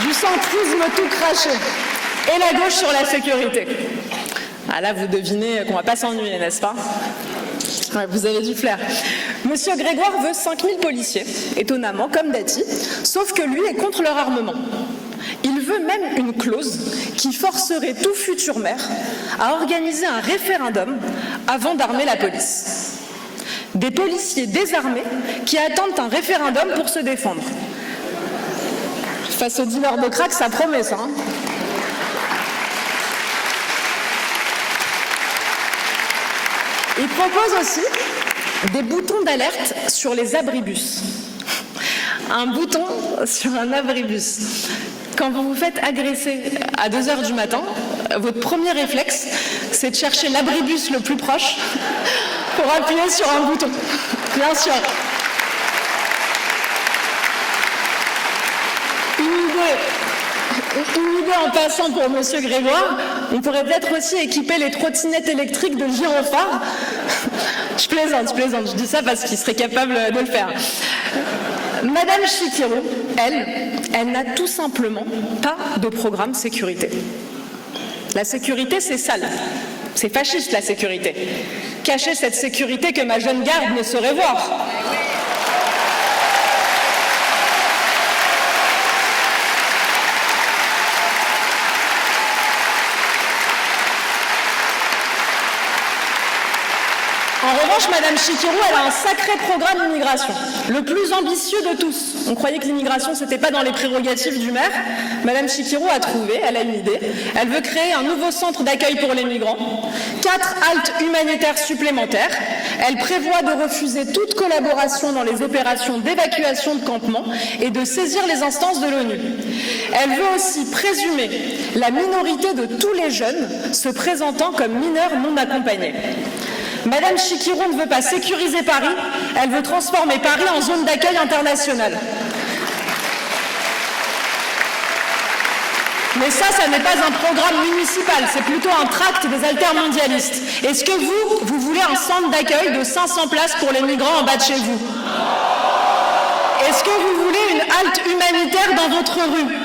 Du centrisme tout craché. Et la gauche sur la sécurité. Ah là, vous devinez qu'on ne va pas s'ennuyer, n'est-ce pas? Ouais, vous avez du flair. Monsieur Grégoire veut 5000 policiers, étonnamment, comme Dati, sauf que lui est contre leur armement. Il veut même une clause qui forcerait tout futur maire à organiser un référendum avant d'armer la police. Des policiers désarmés qui attendent un référendum pour se défendre. Face aux dealers de crack, ça promet ça. Hein. Il propose aussi des boutons d'alerte sur les abribus. Un bouton sur un abribus. Quand vous vous faites agresser à 2 h du matin, votre premier réflexe, c'est de chercher l'abribus le plus proche pour appuyer sur un bouton. Bien sûr. Une idée en passant pour Monsieur Grégoire, on pourrait peut-être aussi équiper les trottinettes électriques de gyrophares. Je plaisante, je dis ça parce qu'il serait capable de le faire. Madame Chikirou, elle n'a tout simplement pas de programme sécurité. La sécurité, c'est sale. C'est fasciste, la sécurité. Cacher cette sécurité que ma jeune garde ne saurait voir. En revanche, Madame Chikirou, elle a un sacré programme d'immigration, le plus ambitieux de tous. On croyait que l'immigration, c'était pas dans les prérogatives du maire. Madame Chikirou a trouvé, elle a une idée. Elle veut créer un nouveau centre d'accueil pour les migrants, 4 haltes humanitaires supplémentaires. Elle prévoit de refuser toute collaboration dans les opérations d'évacuation de campements et de saisir les instances de l'ONU. Elle veut aussi présumer la minorité de tous les jeunes se présentant comme mineurs non accompagnés. Madame Chikirou ne veut pas sécuriser Paris, elle veut transformer Paris en zone d'accueil internationale. Mais ça n'est pas un programme municipal, c'est plutôt un tract des altermondialistes. Est-ce que vous voulez un centre d'accueil de 500 places pour les migrants en bas de chez vous? Est-ce que vous voulez une halte humanitaire dans votre rue?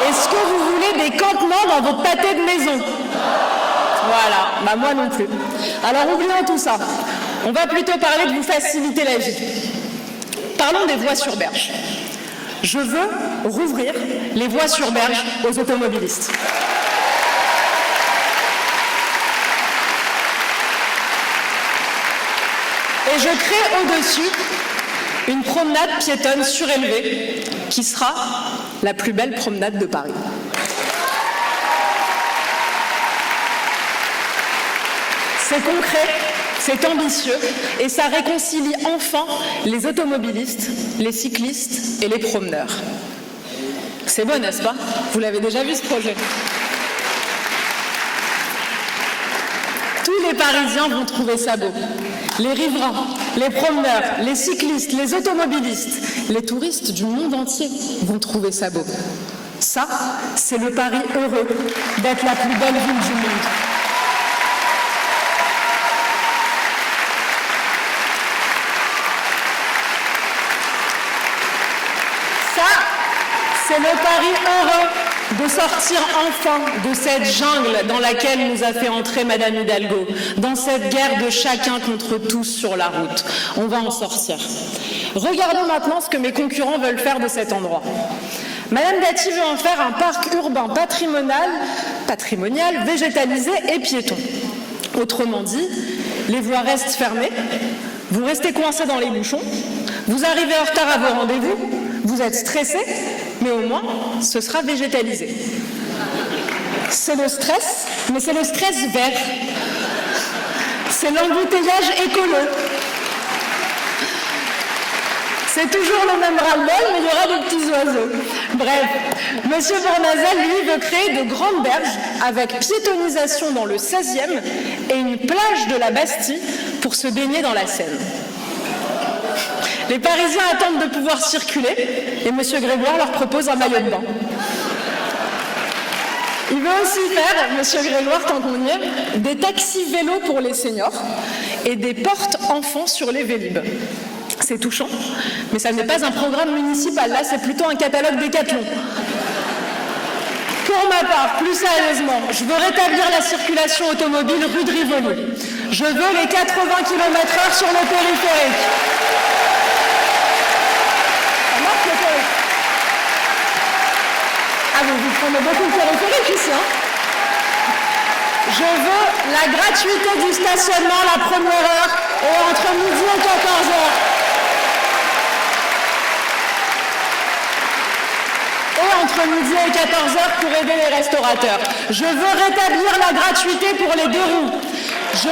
Est-ce que vous voulez des campements dans votre pâté de maison? Voilà, moi non plus. Alors oublions tout ça. On va plutôt parler de vous faciliter la vie. Parlons des voies sur berge. Je veux rouvrir les voies sur berge aux automobilistes. Et je crée au-dessus une promenade piétonne surélevée qui sera la plus belle promenade de Paris. C'est concret, c'est ambitieux et ça réconcilie enfin les automobilistes, les cyclistes et les promeneurs. C'est beau, n'est-ce pas? Vous l'avez déjà vu ce projet? Tous les Parisiens vont trouver ça beau. Les riverains, les promeneurs, les cyclistes, les automobilistes, les touristes du monde entier vont trouver ça beau. Ça, c'est le Paris heureux d'être la plus belle ville du monde. C'est le Paris heureux de sortir enfin de cette jungle dans laquelle nous a fait entrer Madame Hidalgo, dans cette guerre de chacun contre tous sur la route. On va en sortir. Regardons maintenant ce que mes concurrents veulent faire de cet endroit. Madame Dati veut en faire un parc urbain patrimonial, végétalisé et piéton. Autrement dit, les voies restent fermées, vous restez coincés dans les bouchons, vous arrivez en retard à vos rendez-vous, vous êtes stressé, mais au moins, ce sera végétalisé. C'est le stress, mais c'est le stress vert. C'est l'embouteillage écolo. C'est toujours le même ras-le-bol, mais il y aura des petits oiseaux. Bref, Monsieur Bournazel, lui, veut créer de grandes berges avec piétonisation dans le 16e et une plage de la Bastille pour se baigner dans la Seine. Les Parisiens attendent de pouvoir circuler et M. Grégoire leur propose un maillot de bain. Il veut aussi faire, M. Grégoire, tant qu'on y est, des taxis vélos pour les seniors et des portes enfants sur les Vélib'. C'est touchant, mais ça n'est pas un programme municipal, là c'est plutôt un catalogue Décathlon. Pour ma part, plus sérieusement, je veux rétablir la circulation automobile rue de Rivoli. Je veux les 80 km/h sur le périphérique. vous prenez beaucoup de périphérique ici, hein. Je veux la gratuité du stationnement la première heure et entre midi et 14h. Et entre midi et 14h pour aider les restaurateurs. Je veux rétablir la gratuité pour les 2 roues. Je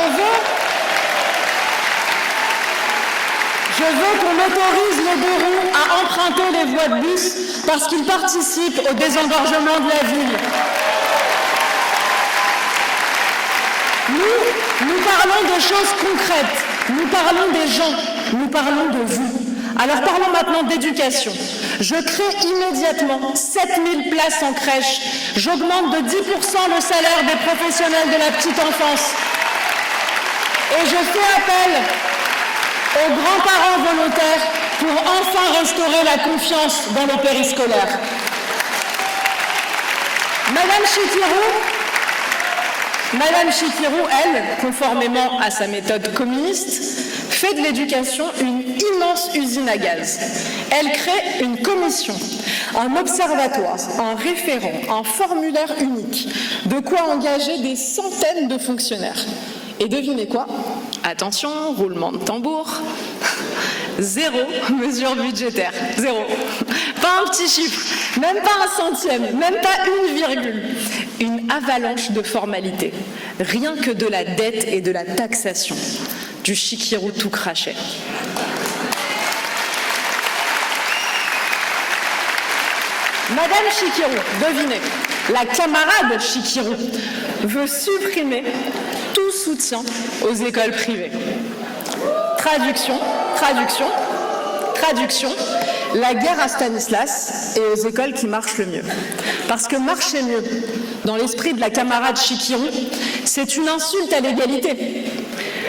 veux qu'on autorise les 2 roues à emprunter les voies de bus parce qu'ils participent au désengorgement de la ville. Nous parlons de choses concrètes, nous parlons des gens, nous parlons de vous. Alors parlons maintenant d'éducation. Je crée immédiatement 7000 places en crèche. J'augmente de 10% le salaire des professionnels de la petite enfance. Et je fais appel aux grands-parents volontaires pour enfin restaurer la confiance dans le périscolaire. Madame Chikirou, elle, conformément à sa méthode communiste, fait de l'éducation une immense usine à gaz. Elle crée une commission, un observatoire, un référent, un formulaire unique, de quoi engager des centaines de fonctionnaires. Et devinez quoi? Attention, roulement de tambour. 0 mesure budgétaire. 0. Pas un petit chiffre, même pas un centième, même pas une virgule. Une avalanche de formalités. Rien que de la dette et de la taxation. Du Chikirou tout craché. Madame Chikirou, devinez, la camarade Chikirou veut supprimer tout soutien aux écoles privées. Traduction, la guerre à Stanislas et aux écoles qui marchent le mieux. Parce que marcher mieux, dans l'esprit de la camarade Chikirou, c'est une insulte à l'égalité.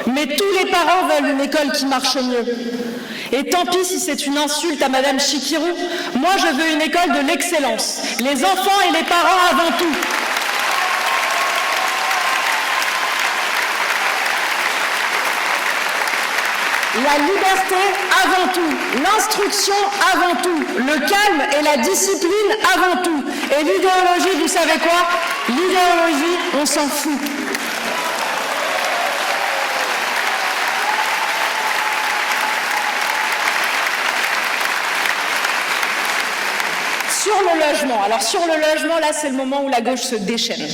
Mais tous les parents veulent une école qui marche mieux. Et tant pis si c'est une insulte à Madame Chikirou, moi je veux une école de l'excellence. Les enfants et les parents avant tout. La liberté avant tout, l'instruction avant tout, le calme et la discipline avant tout. Et l'idéologie, vous savez quoi? L'idéologie, on s'en fout. Sur le logement, alors sur le logement, là c'est le moment où la gauche se déchaîne.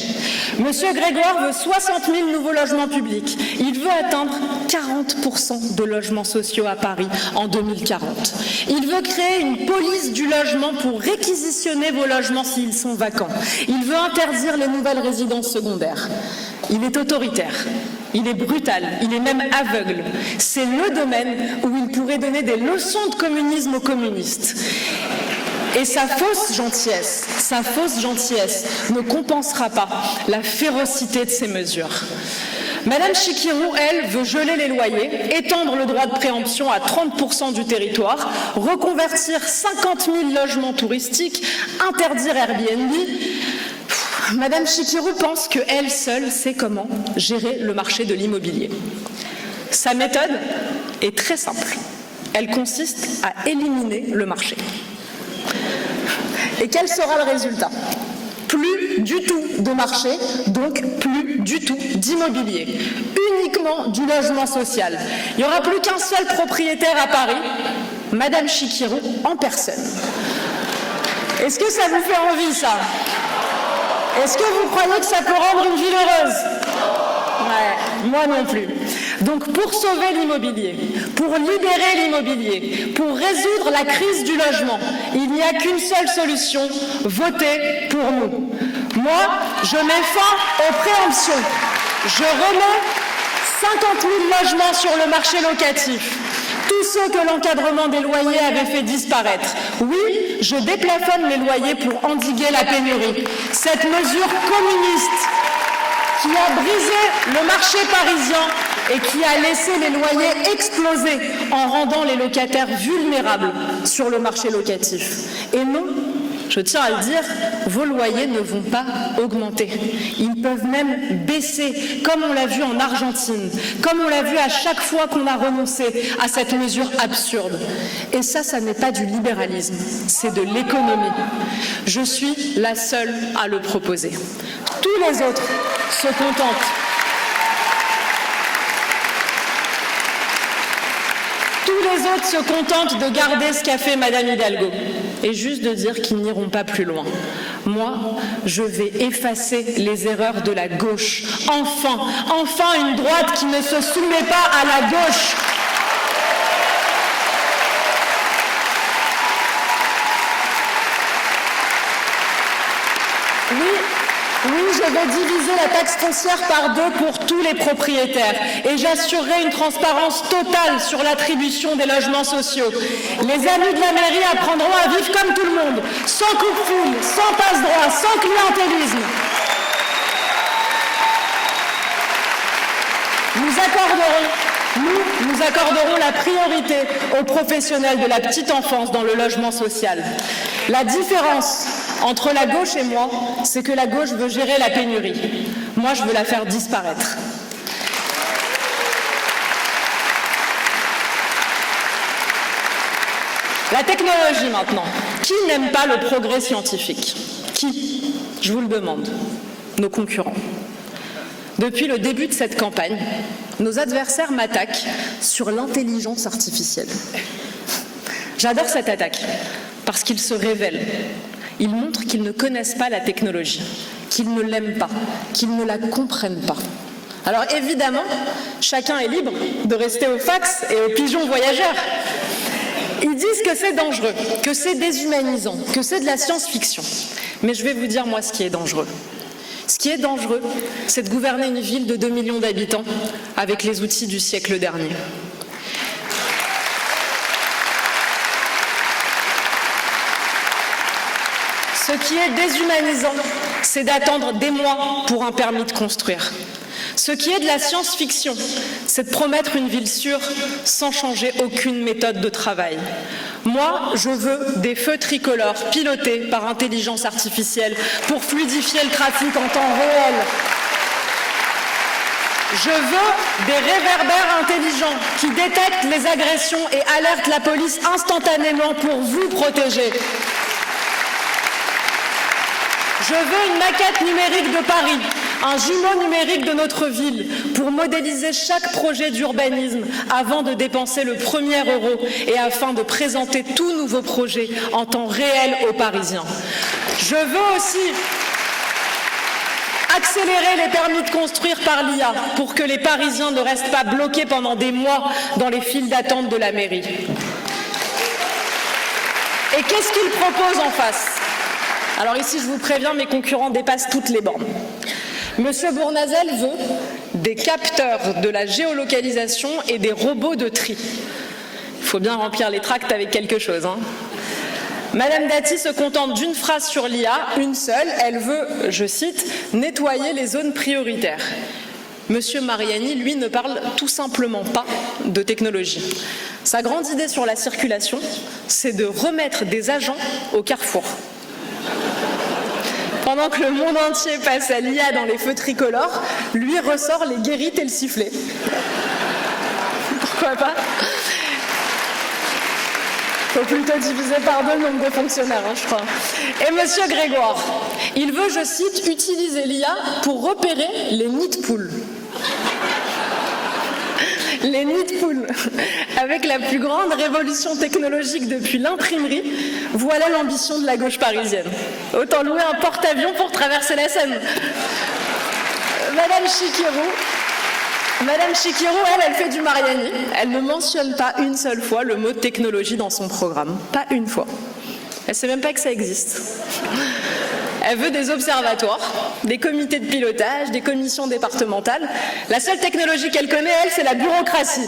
Monsieur Grégoire veut 60 000 nouveaux logements publics. Il veut atteindre 40% de logements sociaux à Paris en 2040. Il veut créer une police du logement pour réquisitionner vos logements s'ils sont vacants. Il veut interdire les nouvelles résidences secondaires. Il est autoritaire, il est brutal, il est même aveugle. C'est le domaine où il pourrait donner des leçons de communisme aux communistes. Et sa fausse gentillesse ne compensera pas la férocité de ces mesures. Madame Chikirou, elle, veut geler les loyers, étendre le droit de préemption à 30% du territoire, reconvertir 50 000 logements touristiques, interdire Airbnb. Madame Chikirou pense qu'elle seule sait comment gérer le marché de l'immobilier. Sa méthode est très simple. Elle consiste à éliminer le marché. Et quel sera le résultat? Plus du tout de marché, donc plus du tout d'immobilier. Uniquement du logement social. Il n'y aura plus qu'un seul propriétaire à Paris, Madame Chikirou en personne. Est-ce que ça vous fait envie, ça? Est-ce que vous croyez que ça peut rendre une ville heureuse? Ouais, moi non plus. Donc pour sauver l'immobilier, pour libérer l'immobilier, pour résoudre la crise du logement, il n'y a qu'une seule solution, voter pour nous. Moi, je mets fin aux préemptions. Je remets 50 000 logements sur le marché locatif. Tous ceux que l'encadrement des loyers avait fait disparaître. Oui, je déplafonne les loyers pour endiguer la pénurie. Cette mesure communiste qui a brisé le marché parisien et qui a laissé les loyers exploser en rendant les locataires vulnérables sur le marché locatif. Et non, je tiens à le dire, vos loyers ne vont pas augmenter. Ils peuvent même baisser, comme on l'a vu en Argentine, comme on l'a vu à chaque fois qu'on a renoncé à cette mesure absurde. Et ça n'est pas du libéralisme, c'est de l'économie. Je suis la seule à le proposer. Tous les autres se contentent. Tous les autres se contentent de garder ce qu'a fait Madame Hidalgo et juste de dire qu'ils n'iront pas plus loin. Moi, je vais effacer les erreurs de la gauche. Enfin une droite qui ne se soumet pas à la gauche. Oui, je vais diviser la taxe foncière par 2 pour tous les propriétaires et j'assurerai une transparence totale sur l'attribution des logements sociaux. Les amis de la mairie apprendront à vivre comme tout le monde, sans coupe-fil, sans passe-droit, sans clientélisme. Nous accorderons la priorité aux professionnels de la petite enfance dans le logement social. La différence entre la gauche et moi, c'est que la gauche veut gérer la pénurie. Moi, je veux la faire disparaître. La technologie maintenant. Qui n'aime pas le progrès scientifique? Qui? Je vous le demande. Nos concurrents. Depuis le début de cette campagne, nos adversaires m'attaquent sur l'intelligence artificielle. J'adore cette attaque, parce qu'ils se révèlent. Ils montrent qu'ils ne connaissent pas la technologie, qu'ils ne l'aiment pas, qu'ils ne la comprennent pas. Alors évidemment, chacun est libre de rester au fax et aux pigeons voyageurs. Ils disent que c'est dangereux, que c'est déshumanisant, que c'est de la science-fiction. Mais je vais vous dire, moi, ce qui est dangereux. Ce qui est dangereux, c'est de gouverner une ville de 2 millions d'habitants avec les outils du siècle dernier. Ce qui est déshumanisant, c'est d'attendre des mois pour un permis de construire. Ce qui est de la science-fiction, c'est de promettre une ville sûre sans changer aucune méthode de travail. Moi, je veux des feux tricolores pilotés par intelligence artificielle pour fluidifier le trafic en temps réel. Je veux des réverbères intelligents qui détectent les agressions et alertent la police instantanément pour vous protéger. Je veux une maquette numérique de Paris, un jumeau numérique de notre ville pour modéliser chaque projet d'urbanisme avant de dépenser le premier euro et afin de présenter tout nouveau projet en temps réel aux Parisiens. Je veux aussi accélérer les permis de construire par l'IA pour que les Parisiens ne restent pas bloqués pendant des mois dans les files d'attente de la mairie. Et qu'est-ce qu'ils proposent en face ? Alors ici, je vous préviens, mes concurrents dépassent toutes les bornes. Monsieur Bournazel veut des capteurs de la géolocalisation et des robots de tri. Il faut bien remplir les tracts avec quelque chose, hein. Madame Dati se contente d'une phrase sur l'IA, une seule. Elle veut, je cite, « nettoyer les zones prioritaires ». Monsieur Mariani, lui, ne parle tout simplement pas de technologie. Sa grande idée sur la circulation, c'est de remettre des agents au carrefour. Pendant que le monde entier passe à l'IA dans les feux tricolores, lui ressort les guérites et le sifflet. Pourquoi pas ? Faut plutôt diviser par 2 le nombre de fonctionnaires, je crois. Et monsieur Grégoire, il veut, je cite, utiliser l'IA pour repérer les nids de poules. Les nids de poules. Avec la plus grande révolution technologique depuis l'imprimerie, voilà l'ambition de la gauche parisienne. Autant louer un porte-avions pour traverser la Seine. Madame Chikirou, elle fait du Mariani. Elle ne mentionne pas une seule fois le mot technologie dans son programme. Pas une fois. Elle ne sait même pas que ça existe. Elle veut des observatoires, des comités de pilotage, des commissions départementales. La seule technologie qu'elle connaît, elle, c'est la bureaucratie.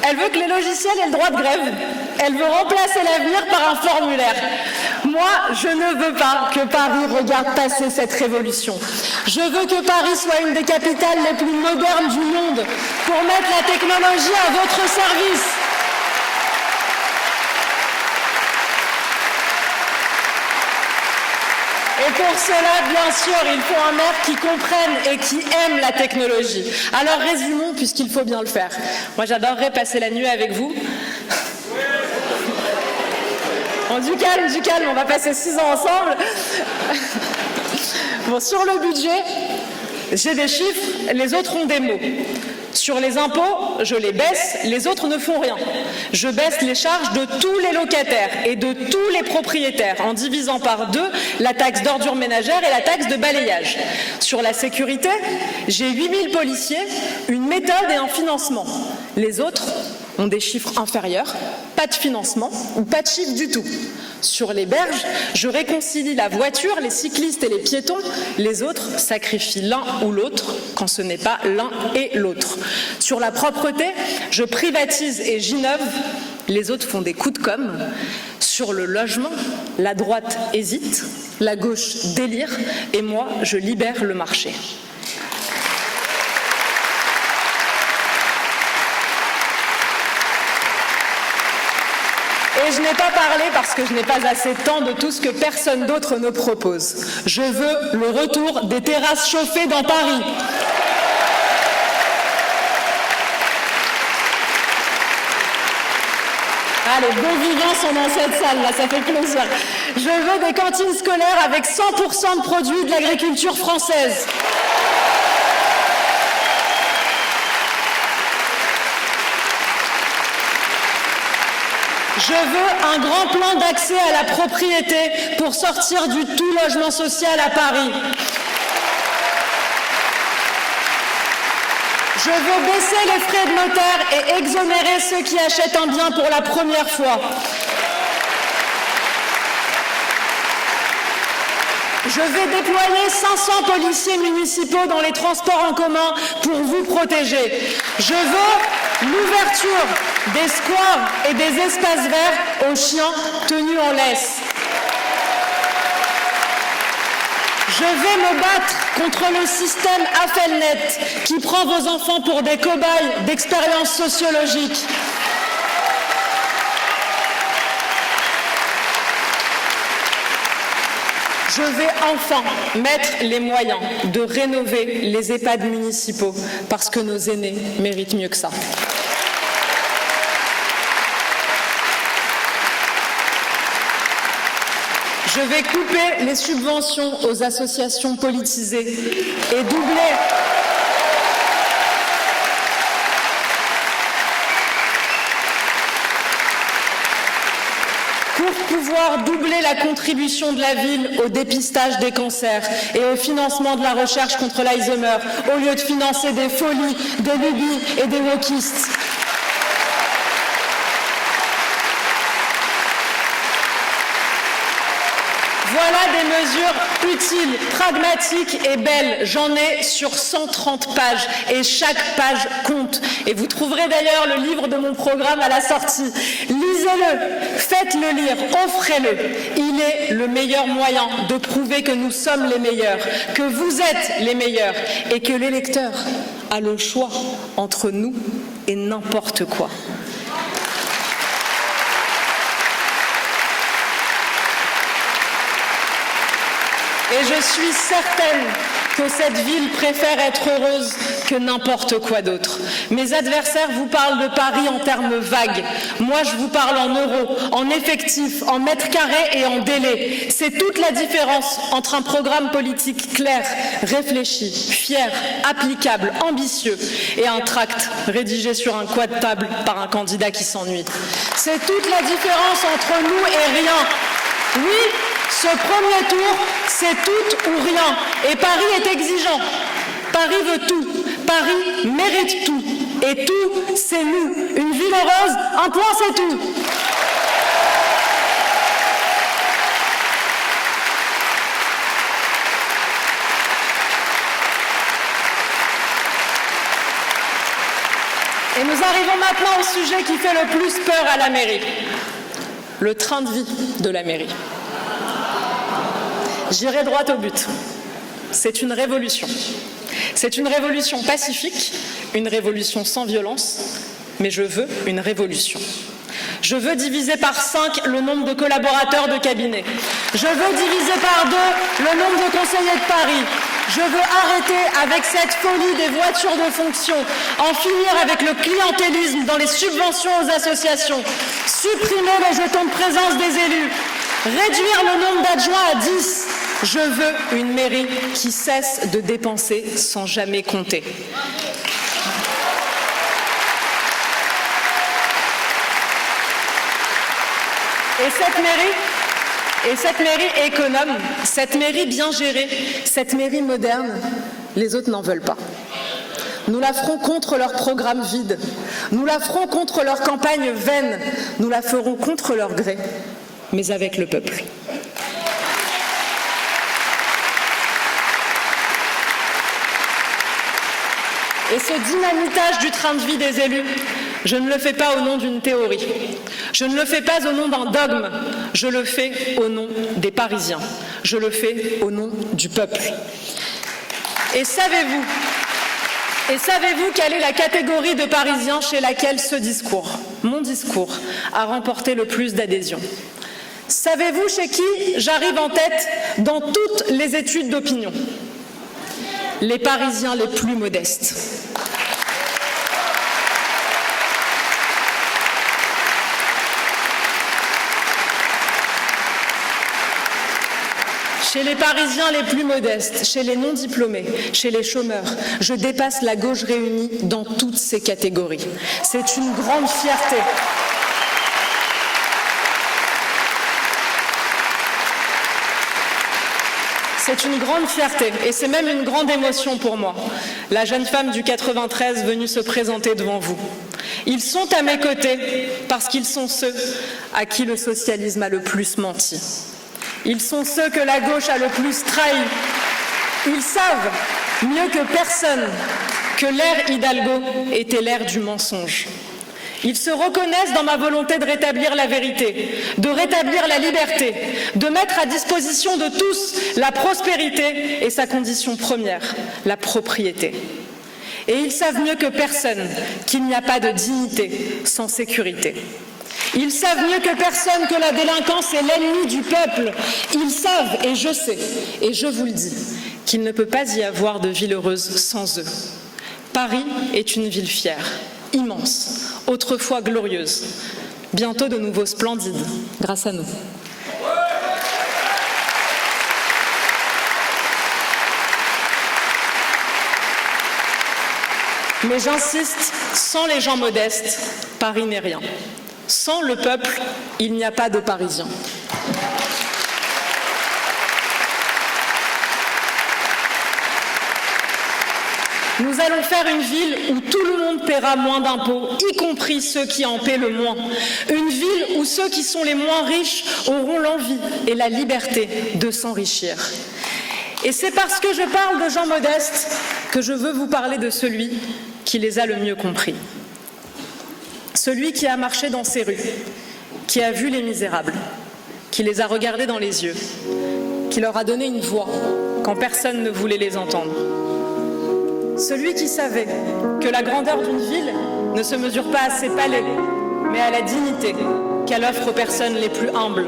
Elle veut que les logiciels aient le droit de grève. Elle veut remplacer l'avenir par un formulaire. Moi, je ne veux pas que Paris regarde passer cette révolution. Je veux que Paris soit une des capitales les plus modernes du monde pour mettre la technologie à votre service. Et pour cela, bien sûr, il faut un maire qui comprenne et qui aime la technologie. Alors résumons, puisqu'il faut bien le faire. Moi, j'adorerais passer la nuit avec vous. Bon, du calme, on va passer 6 ans ensemble. Bon, sur le budget, j'ai des chiffres, les autres ont des mots. Sur les impôts, je les baisse, les autres ne font rien. Je baisse les charges de tous les locataires et de tous les propriétaires en divisant par 2 la taxe d'ordures ménagères et la taxe de balayage. Sur la sécurité, j'ai 8000 policiers, une méthode et un financement. Les autres ont des chiffres inférieurs, pas de financement ou pas de chiffre du tout. Sur les berges, je réconcilie la voiture, les cyclistes et les piétons. Les autres sacrifient l'un ou l'autre quand ce n'est pas l'un et l'autre. Sur la propreté, je privatise et j'innove. Les autres font des coups de com'. Sur le logement, la droite hésite, la gauche délire et moi, je libère le marché. Et je n'ai pas parlé, parce que je n'ai pas assez de temps, de tout ce que personne d'autre ne propose. Je veux le retour des terrasses chauffées dans Paris. Ah, les bons vivants sont dans cette salle, là, ça fait plaisir. Je veux des cantines scolaires avec 100% de produits de l'agriculture française. Je veux un grand plan d'accès à la propriété pour sortir du tout logement social à Paris. Je veux baisser les frais de notaire et exonérer ceux qui achètent un bien pour la première fois. Je vais déployer 500 policiers municipaux dans les transports en commun pour vous protéger. Je veux l'ouverture des squares et des espaces verts aux chiens tenus en laisse. Je vais me battre contre le système Affelnet qui prend vos enfants pour des cobayes d'expériences sociologiques. Je vais enfin mettre les moyens de rénover les EHPAD municipaux parce que nos aînés méritent mieux que ça. Je vais couper les subventions aux associations politisées et doubler pour pouvoir doubler la contribution de la ville au dépistage des cancers et au financement de la recherche contre l'Alzheimer, au lieu de financer des folies, des lubies et des wokistes. Voilà des mesures utiles, pragmatiques et belles. J'en ai sur 130 pages et chaque page compte. Et vous trouverez d'ailleurs le livre de mon programme à la sortie. Lisez-le, faites-le lire, offrez-le. Il est le meilleur moyen de prouver que nous sommes les meilleurs, que vous êtes les meilleurs et que l'électeur a le choix entre nous et n'importe quoi. Et je suis certaine que cette ville préfère être heureuse que n'importe quoi d'autre. Mes adversaires vous parlent de Paris en termes vagues. Moi, je vous parle en euros, en effectifs, en mètres carrés et en délais. C'est toute la différence entre un programme politique clair, réfléchi, fier, applicable, ambitieux et un tract rédigé sur un coin de table par un candidat qui s'ennuie. C'est toute la différence entre nous et rien. Oui, ce premier tour, c'est tout ou rien. Et Paris est exigeant. Paris veut tout. Paris mérite tout. Et tout, c'est nous. Une ville heureuse, un point, c'est tout. Et nous arrivons maintenant au sujet qui fait le plus peur à la mairie. Le train de vie de la mairie. J'irai droit au but. C'est une révolution. C'est une révolution pacifique, une révolution sans violence, mais je veux une révolution. Je veux diviser par 5 le nombre de collaborateurs de cabinet. Je veux diviser par 2 le nombre de conseillers de Paris. Je veux arrêter avec cette folie des voitures de fonction, en finir avec le clientélisme dans les subventions aux associations, supprimer les jetons de présence des élus, réduire le nombre d'adjoints à 10. Je veux une mairie qui cesse de dépenser sans jamais compter. Et cette mairie économe, cette mairie bien gérée, cette mairie moderne, les autres n'en veulent pas. Nous la ferons contre leurs programmes vides, nous la ferons contre leurs campagnes vaines, nous la ferons contre leur gré, mais avec le peuple. Et ce dynamitage du train de vie des élus, je ne le fais pas au nom d'une théorie. Je ne le fais pas au nom d'un dogme. Je le fais au nom des Parisiens. Je le fais au nom du peuple. Et savez-vous quelle est la catégorie de Parisiens chez laquelle ce discours, mon discours, a remporté le plus d'adhésion? Savez-vous chez qui j'arrive en tête dans toutes les études d'opinion? Les Parisiens les plus modestes. Chez les Parisiens les plus modestes, chez les non-diplômés, chez les chômeurs, je dépasse la gauche réunie dans toutes ces catégories. C'est une grande fierté. C'est une grande fierté et c'est même une grande émotion pour moi, la jeune femme du 93 venue se présenter devant vous. Ils sont à mes côtés parce qu'ils sont ceux à qui le socialisme a le plus menti. Ils sont ceux que la gauche a le plus trahi. Ils savent mieux que personne que l'ère Hidalgo était l'ère du mensonge. Ils se reconnaissent dans ma volonté de rétablir la vérité, de rétablir la liberté, de mettre à disposition de tous la prospérité et sa condition première, la propriété. Et ils savent mieux que personne qu'il n'y a pas de dignité sans sécurité. Ils savent mieux que personne que la délinquance est l'ennemi du peuple. Ils savent, et je sais, et je vous le dis, qu'il ne peut pas y avoir de ville heureuse sans eux. Paris est une ville fière, immense, autrefois glorieuse, bientôt de nouveau splendide, grâce à nous. Mais j'insiste, sans les gens modestes, Paris n'est rien. Sans le peuple, il n'y a pas de Parisiens. Nous allons faire une ville où tout le monde paiera moins d'impôts, y compris ceux qui en paient le moins. Une ville où ceux qui sont les moins riches auront l'envie et la liberté de s'enrichir. Et c'est parce que je parle de gens modestes que je veux vous parler de celui qui les a le mieux compris. Celui qui a marché dans ces rues, qui a vu les misérables, qui les a regardés dans les yeux, qui leur a donné une voix quand personne ne voulait les entendre. Celui qui savait que la grandeur d'une ville ne se mesure pas à ses palais, mais à la dignité qu'elle offre aux personnes les plus humbles.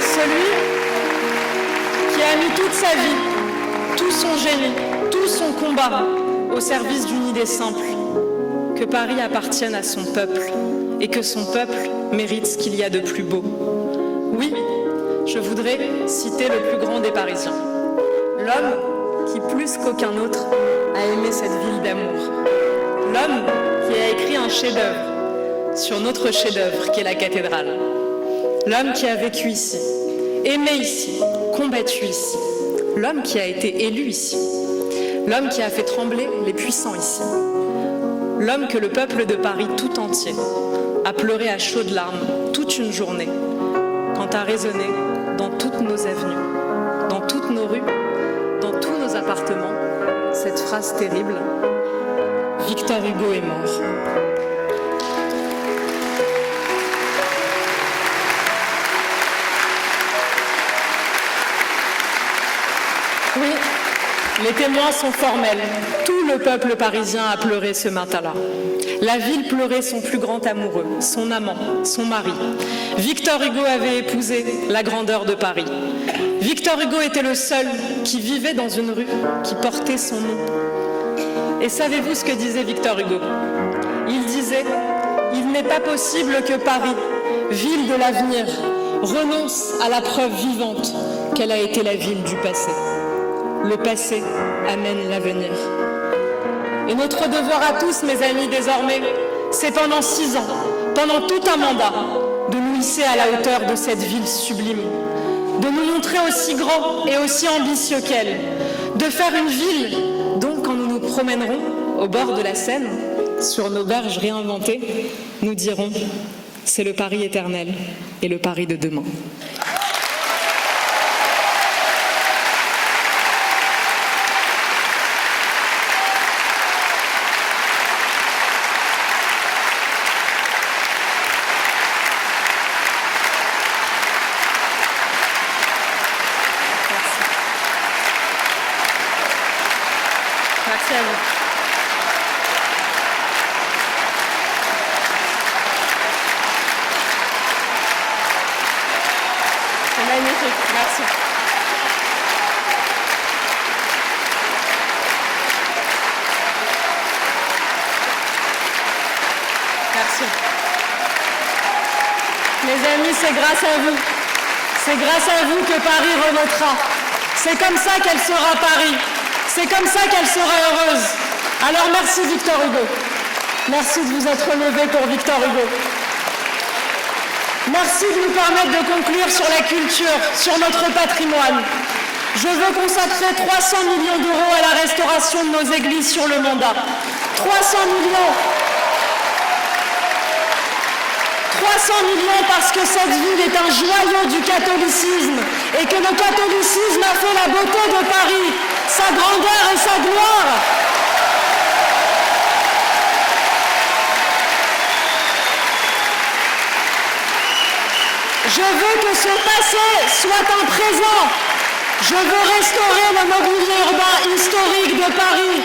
Celui qui a mis toute sa vie, tout son génie, tout son combat au service d'une idée simple, que Paris appartienne à son peuple et que son peuple mérite ce qu'il y a de plus beau. Oui, je voudrais citer le plus grand des Parisiens, l'homme qui, plus qu'aucun autre, a aimé cette ville d'amour, l'homme qui a écrit un chef-d'œuvre sur notre chef-d'œuvre qui est la cathédrale, l'homme qui a vécu ici, aimé ici, combattu ici, l'homme qui a été élu ici, l'homme qui a fait trembler les puissants ici, l'homme que le peuple de Paris tout entier a pleuré à chaudes larmes toute une journée quand a résonné dans toutes nos avenues, dans toutes nos rues, dans tous nos appartements, cette phrase terrible « Victor Hugo est mort ». Les témoins sont formels. Tout le peuple parisien a pleuré ce matin-là. La ville pleurait son plus grand amoureux, son amant, son mari. Victor Hugo avait épousé la grandeur de Paris. Victor Hugo était le seul qui vivait dans une rue qui portait son nom. Et savez-vous ce que disait Victor Hugo? Il disait « Il n'est pas possible que Paris, ville de l'avenir, renonce à la preuve vivante qu'elle a été la ville du passé. Le passé amène l'avenir. » Et notre devoir à tous, mes amis, désormais, c'est pendant 6 ans, pendant tout un mandat, de nous hisser à la hauteur de cette ville sublime, de nous montrer aussi grand et aussi ambitieux qu'elle, de faire une ville dont, quand nous nous promènerons au bord de la Seine, sur nos berges réinventées, nous dirons « C'est le Paris éternel et le Paris de demain ». Merci à vous. C'est magnifique, merci. Merci. Mes amis, c'est grâce à vous. C'est grâce à vous que Paris renaîtra. C'est comme ça qu'elle sera Paris. C'est comme ça qu'elle sera heureuse. Alors merci Victor Hugo. Merci de vous être levé pour Victor Hugo. Merci de nous permettre de conclure sur la culture, sur notre patrimoine. Je veux consacrer 300 millions d'euros à la restauration de nos églises sur le mandat. 300 millions. 300 millions parce que cette ville est un joyau du catholicisme et que le catholicisme a fait la beauté de Paris, sa grandeur et sa gloire. Je veux que ce passé soit un présent. Je veux restaurer le mobilier urbain historique de Paris,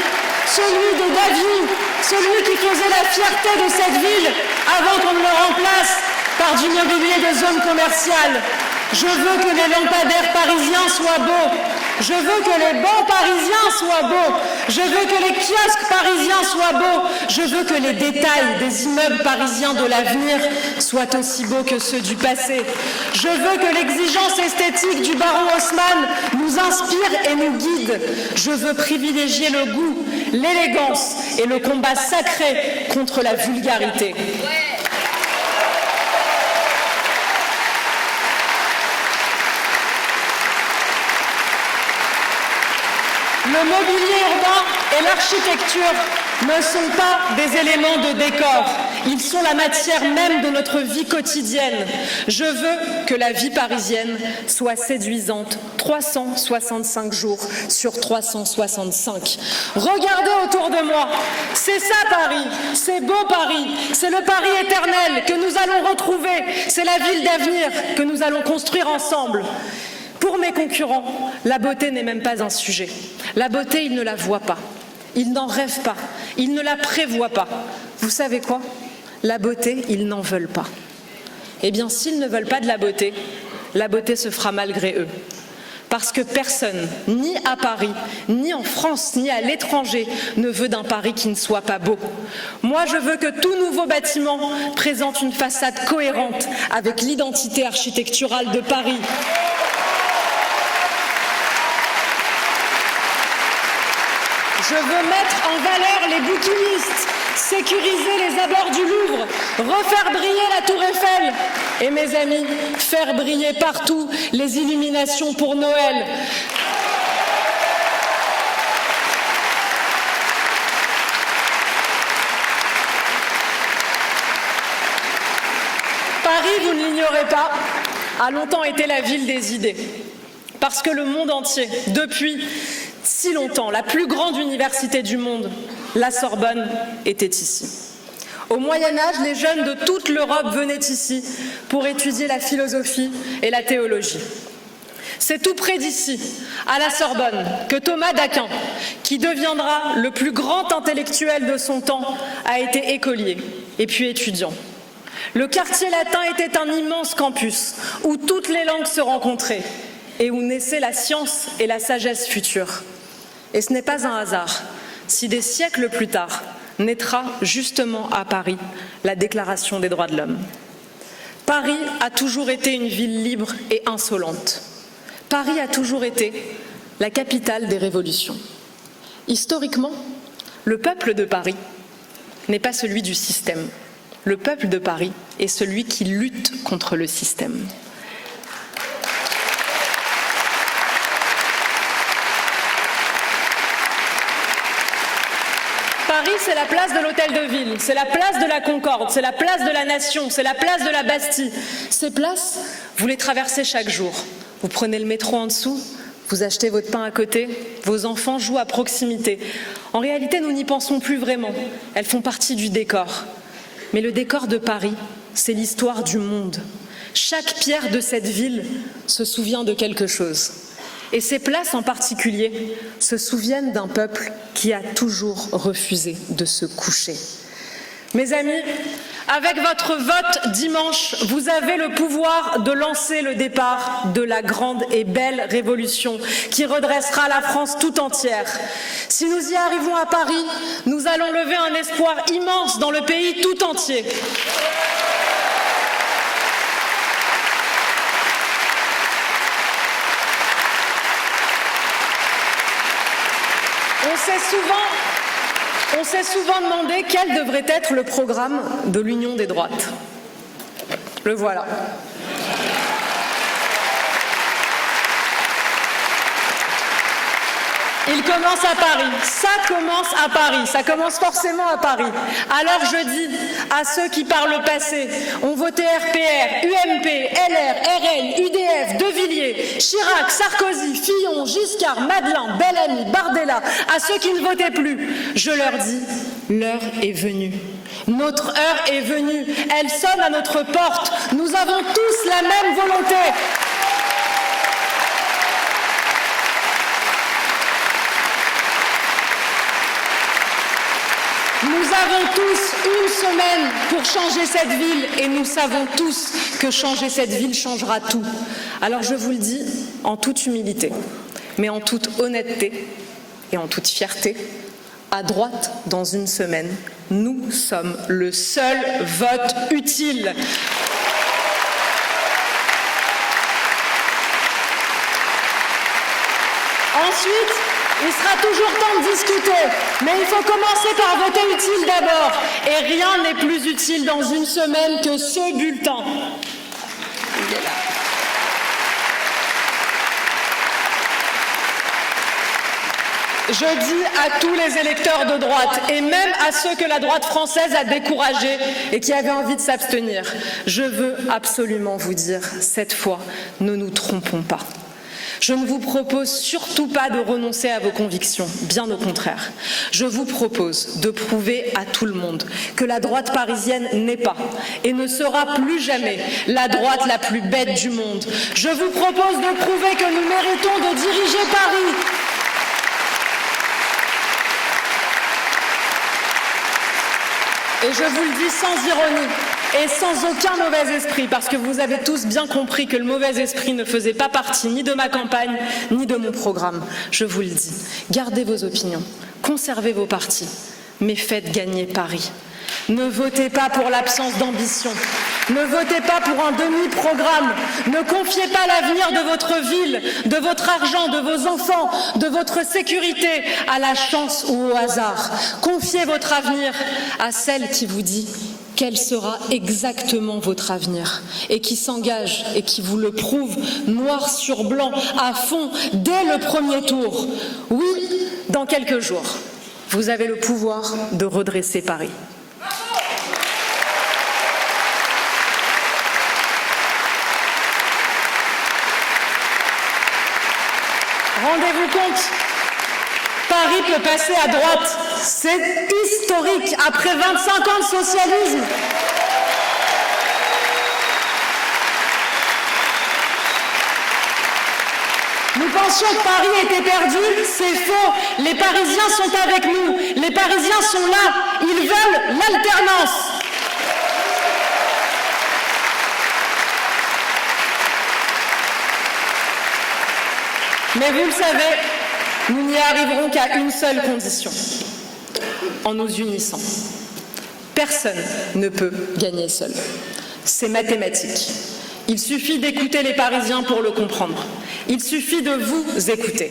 celui de Davy, celui qui faisait la fierté de cette ville avant qu'on ne le remplace par du mobilier de zone commerciale. Je veux que les lampadaires parisiens soient beaux. Je veux que les bancs parisiens soient beaux. Je veux que les kiosques parisiens soient beaux. Je veux que les détails des immeubles parisiens de l'avenir soient aussi beaux que ceux du passé. Je veux que l'exigence esthétique du baron Haussmann nous inspire et nous guide. Je veux privilégier le goût, l'élégance et le combat sacré contre la vulgarité. Le mobilier urbain et l'architecture ne sont pas des éléments de décor. Ils sont la matière même de notre vie quotidienne. Je veux que la vie parisienne soit séduisante 365 jours sur 365. Regardez autour de moi. C'est ça Paris. C'est beau Paris. C'est le Paris éternel que nous allons retrouver. C'est la ville d'avenir que nous allons construire ensemble. Pour mes concurrents, la beauté n'est même pas un sujet. La beauté, ils ne la voient pas. Ils n'en rêvent pas. Ils ne la prévoient pas. Vous savez quoi? La beauté, ils n'en veulent pas. Eh bien, s'ils ne veulent pas de la beauté se fera malgré eux. Parce que personne, ni à Paris, ni en France, ni à l'étranger, ne veut d'un Paris qui ne soit pas beau. Moi, je veux que tout nouveau bâtiment présente une façade cohérente avec l'identité architecturale de Paris. Je veux mettre en valeur les bouquinistes, sécuriser les abords du Louvre, refaire briller la Tour Eiffel et, mes amis, faire briller partout les illuminations pour Noël. Paris, vous ne l'ignorez pas, a longtemps été la ville des idées. Parce que le monde entier, depuis si longtemps, la plus grande université du monde, la Sorbonne, était ici. Au Moyen-Âge, les jeunes de toute l'Europe venaient ici pour étudier la philosophie et la théologie. C'est tout près d'ici, à la Sorbonne, que Thomas d'Aquin, qui deviendra le plus grand intellectuel de son temps, a été écolier et puis étudiant. Le quartier latin était un immense campus où toutes les langues se rencontraient et où naissaient la science et la sagesse future. Et ce n'est pas un hasard si des siècles plus tard naîtra justement à Paris la Déclaration des droits de l'homme. Paris a toujours été une ville libre et insolente. Paris a toujours été la capitale des révolutions. Historiquement, le peuple de Paris n'est pas celui du système. Le peuple de Paris est celui qui lutte contre le système. Paris, c'est la place de l'Hôtel de Ville, c'est la place de la Concorde, c'est la place de la Nation, c'est la place de la Bastille. Ces places, vous les traversez chaque jour. Vous prenez le métro en dessous, vous achetez votre pain à côté, vos enfants jouent à proximité. En réalité, nous n'y pensons plus vraiment. Elles font partie du décor. Mais le décor de Paris, c'est l'histoire du monde. Chaque pierre de cette ville se souvient de quelque chose. Et ces places en particulier se souviennent d'un peuple qui a toujours refusé de se coucher. Mes amis, avec votre vote dimanche, vous avez le pouvoir de lancer le départ de la grande et belle révolution qui redressera la France tout entière. Si nous y arrivons à Paris, nous allons lever un espoir immense dans le pays tout entier. On s'est souvent demandé quel devrait être le programme de l'Union des droites. Le voilà. Il commence à Paris, ça commence à Paris, ça commence forcément à Paris. Alors je dis à ceux qui par le passé ont voté RPR, UMP, LR, RN, UDF, De Villiers, Chirac, Sarkozy, Fillon, Giscard, Madelin, Bellamy, Bardella, à ceux qui ne votaient plus, je leur dis, l'heure est venue. Notre heure est venue, elle sonne à notre porte, nous avons tous la même volonté. Nous avons tous une semaine pour changer cette ville et nous savons tous que changer cette ville changera tout. Alors je vous le dis en toute humilité, mais en toute honnêteté et en toute fierté, à droite, dans une semaine, nous sommes le seul vote utile. Ensuite, il sera toujours temps de discuter, mais il faut commencer par voter utile d'abord. Et rien n'est plus utile dans une semaine que ce bulletin. Il est là. Je dis à tous les électeurs de droite, et même à ceux que la droite française a découragés et qui avaient envie de s'abstenir, je veux absolument vous dire, cette fois, ne nous trompons pas. Je ne vous propose surtout pas de renoncer à vos convictions, bien au contraire. Je vous propose de prouver à tout le monde que la droite parisienne n'est pas et ne sera plus jamais la droite la plus bête du monde. Je vous propose de prouver que nous méritons de diriger Paris. Et je vous le dis sans ironie et sans aucun mauvais esprit, parce que vous avez tous bien compris que le mauvais esprit ne faisait pas partie ni de ma campagne, ni de mon programme. Je vous le dis, gardez vos opinions, conservez vos partis, mais faites gagner Paris. Ne votez pas pour l'absence d'ambition, ne votez pas pour un demi-programme, ne confiez pas l'avenir de votre ville, de votre argent, de vos enfants, de votre sécurité à la chance ou au hasard. Confiez votre avenir à celle qui vous dit quel sera exactement votre avenir et qui s'engage et qui vous le prouve noir sur blanc à fond dès le premier tour. Oui, dans quelques jours, vous avez le pouvoir de redresser Paris. Rendez-vous compte, Paris peut passer à droite. C'est historique après 25 ans de socialisme. pensions que Paris était perdu, c'est faux. Les Parisiens sont avec nous. Les Parisiens sont là. Ils veulent l'alternance. Mais vous le savez, nous n'y arriverons qu'à une seule condition, en nous unissant. Personne ne peut gagner seul. C'est mathématique. Il suffit d'écouter les Parisiens pour le comprendre. Il suffit de vous écouter.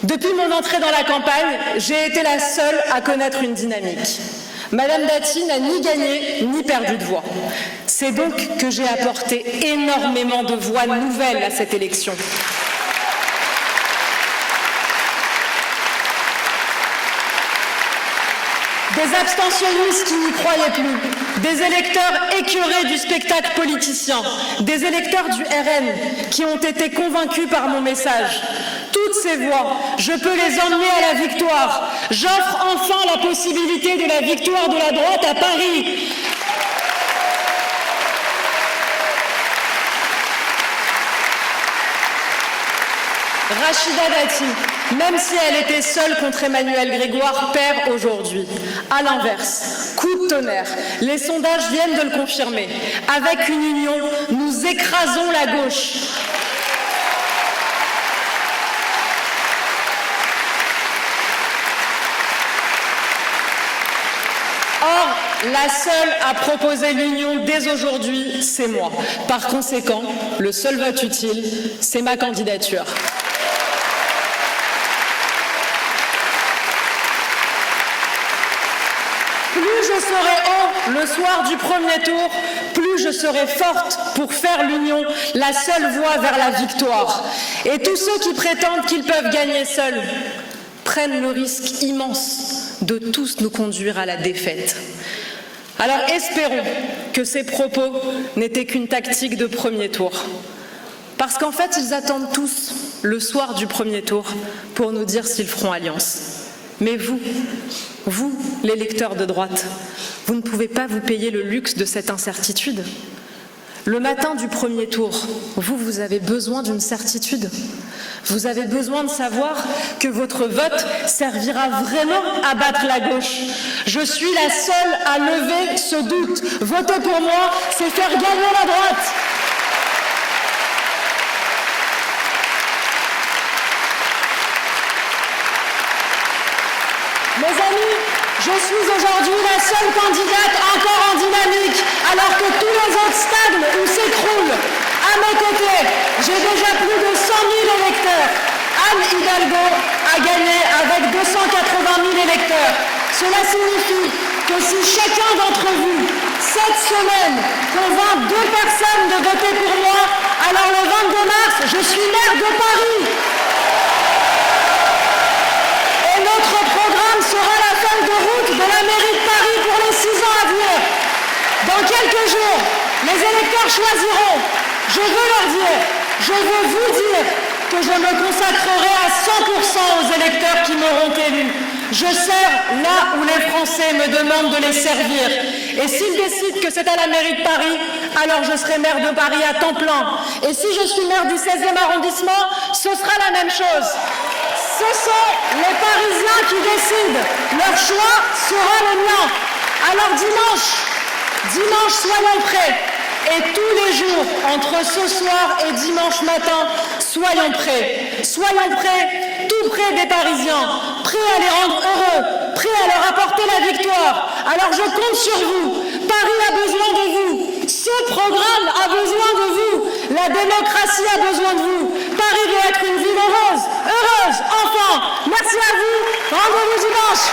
Depuis mon entrée dans la campagne, j'ai été la seule à connaître une dynamique. Madame Dati n'a ni gagné ni perdu de voix. C'est donc que j'ai apporté énormément de voix nouvelles à cette élection. Des abstentionnistes qui n'y croyaient plus, des électeurs écœurés du spectacle politicien, des électeurs du RN qui ont été convaincus par mon message. Toutes ces voix, je peux les emmener à la victoire. J'offre enfin la possibilité de la victoire de la droite à Paris. Rachida Dati, même si elle était seule contre Emmanuel Grégoire, perd aujourd'hui. À l'inverse, coup de tonnerre, les sondages viennent de le confirmer. Avec une union, nous écrasons la gauche. Or, la seule à proposer l'union dès aujourd'hui, c'est moi. Par conséquent, le seul vote utile, c'est ma candidature. Plus je serai haut le soir du premier tour, plus je serai forte pour faire l'union, la seule voie vers la victoire. Et tous ceux qui prétendent qu'ils peuvent gagner seuls prennent le risque immense de tous nous conduire à la défaite. Alors espérons que ces propos n'étaient qu'une tactique de premier tour. Parce qu'en fait, ils attendent tous le soir du premier tour pour nous dire s'ils feront alliance. Mais vous, l'électeur de droite, vous ne pouvez pas vous payer le luxe de cette incertitude. Le matin du premier tour, vous avez besoin d'une certitude. Vous avez besoin de savoir que votre vote servira vraiment à battre la gauche. Je suis la seule à lever ce doute. Voter pour moi, c'est faire gagner la droite. Mes amis, je suis aujourd'hui la seule candidate encore en dynamique, alors que tous les autres stagnent ou s'écroulent. À mes côtés, j'ai déjà plus de 100 000 électeurs. Anne Hidalgo a gagné avec 280 000 électeurs. Cela signifie que si chacun d'entre vous, cette semaine, convainc 2 personnes de voter pour moi, alors le 22 mars, je suis maire de Paris. Et notre programme sera la feuille de route de la mairie de Paris pour les 6 ans à venir. Dans quelques jours, les électeurs choisiront. Je veux leur dire, je veux vous dire que je me consacrerai à 100% aux électeurs qui m'auront élu. Je sers là où les Français me demandent de les servir. Et s'ils décident que c'est à la mairie de Paris, alors je serai maire de Paris à temps plein. Et si je suis maire du 16e arrondissement, ce sera la même chose. Ce sont les Parisiens qui décident. Leur choix sera le mien. Alors dimanche, soyons prêts. Et tous les jours, entre ce soir et dimanche matin, soyons prêts. Soyons prêts, tout près des Parisiens, prêts à les rendre heureux, prêts à leur apporter la victoire. Alors je compte sur vous. Paris a besoin de vous. Ce programme a besoin de vous. La démocratie a besoin de vous. Paris doit être une ville heureuse, enfin. Merci à vous. Rendez-vous dimanche.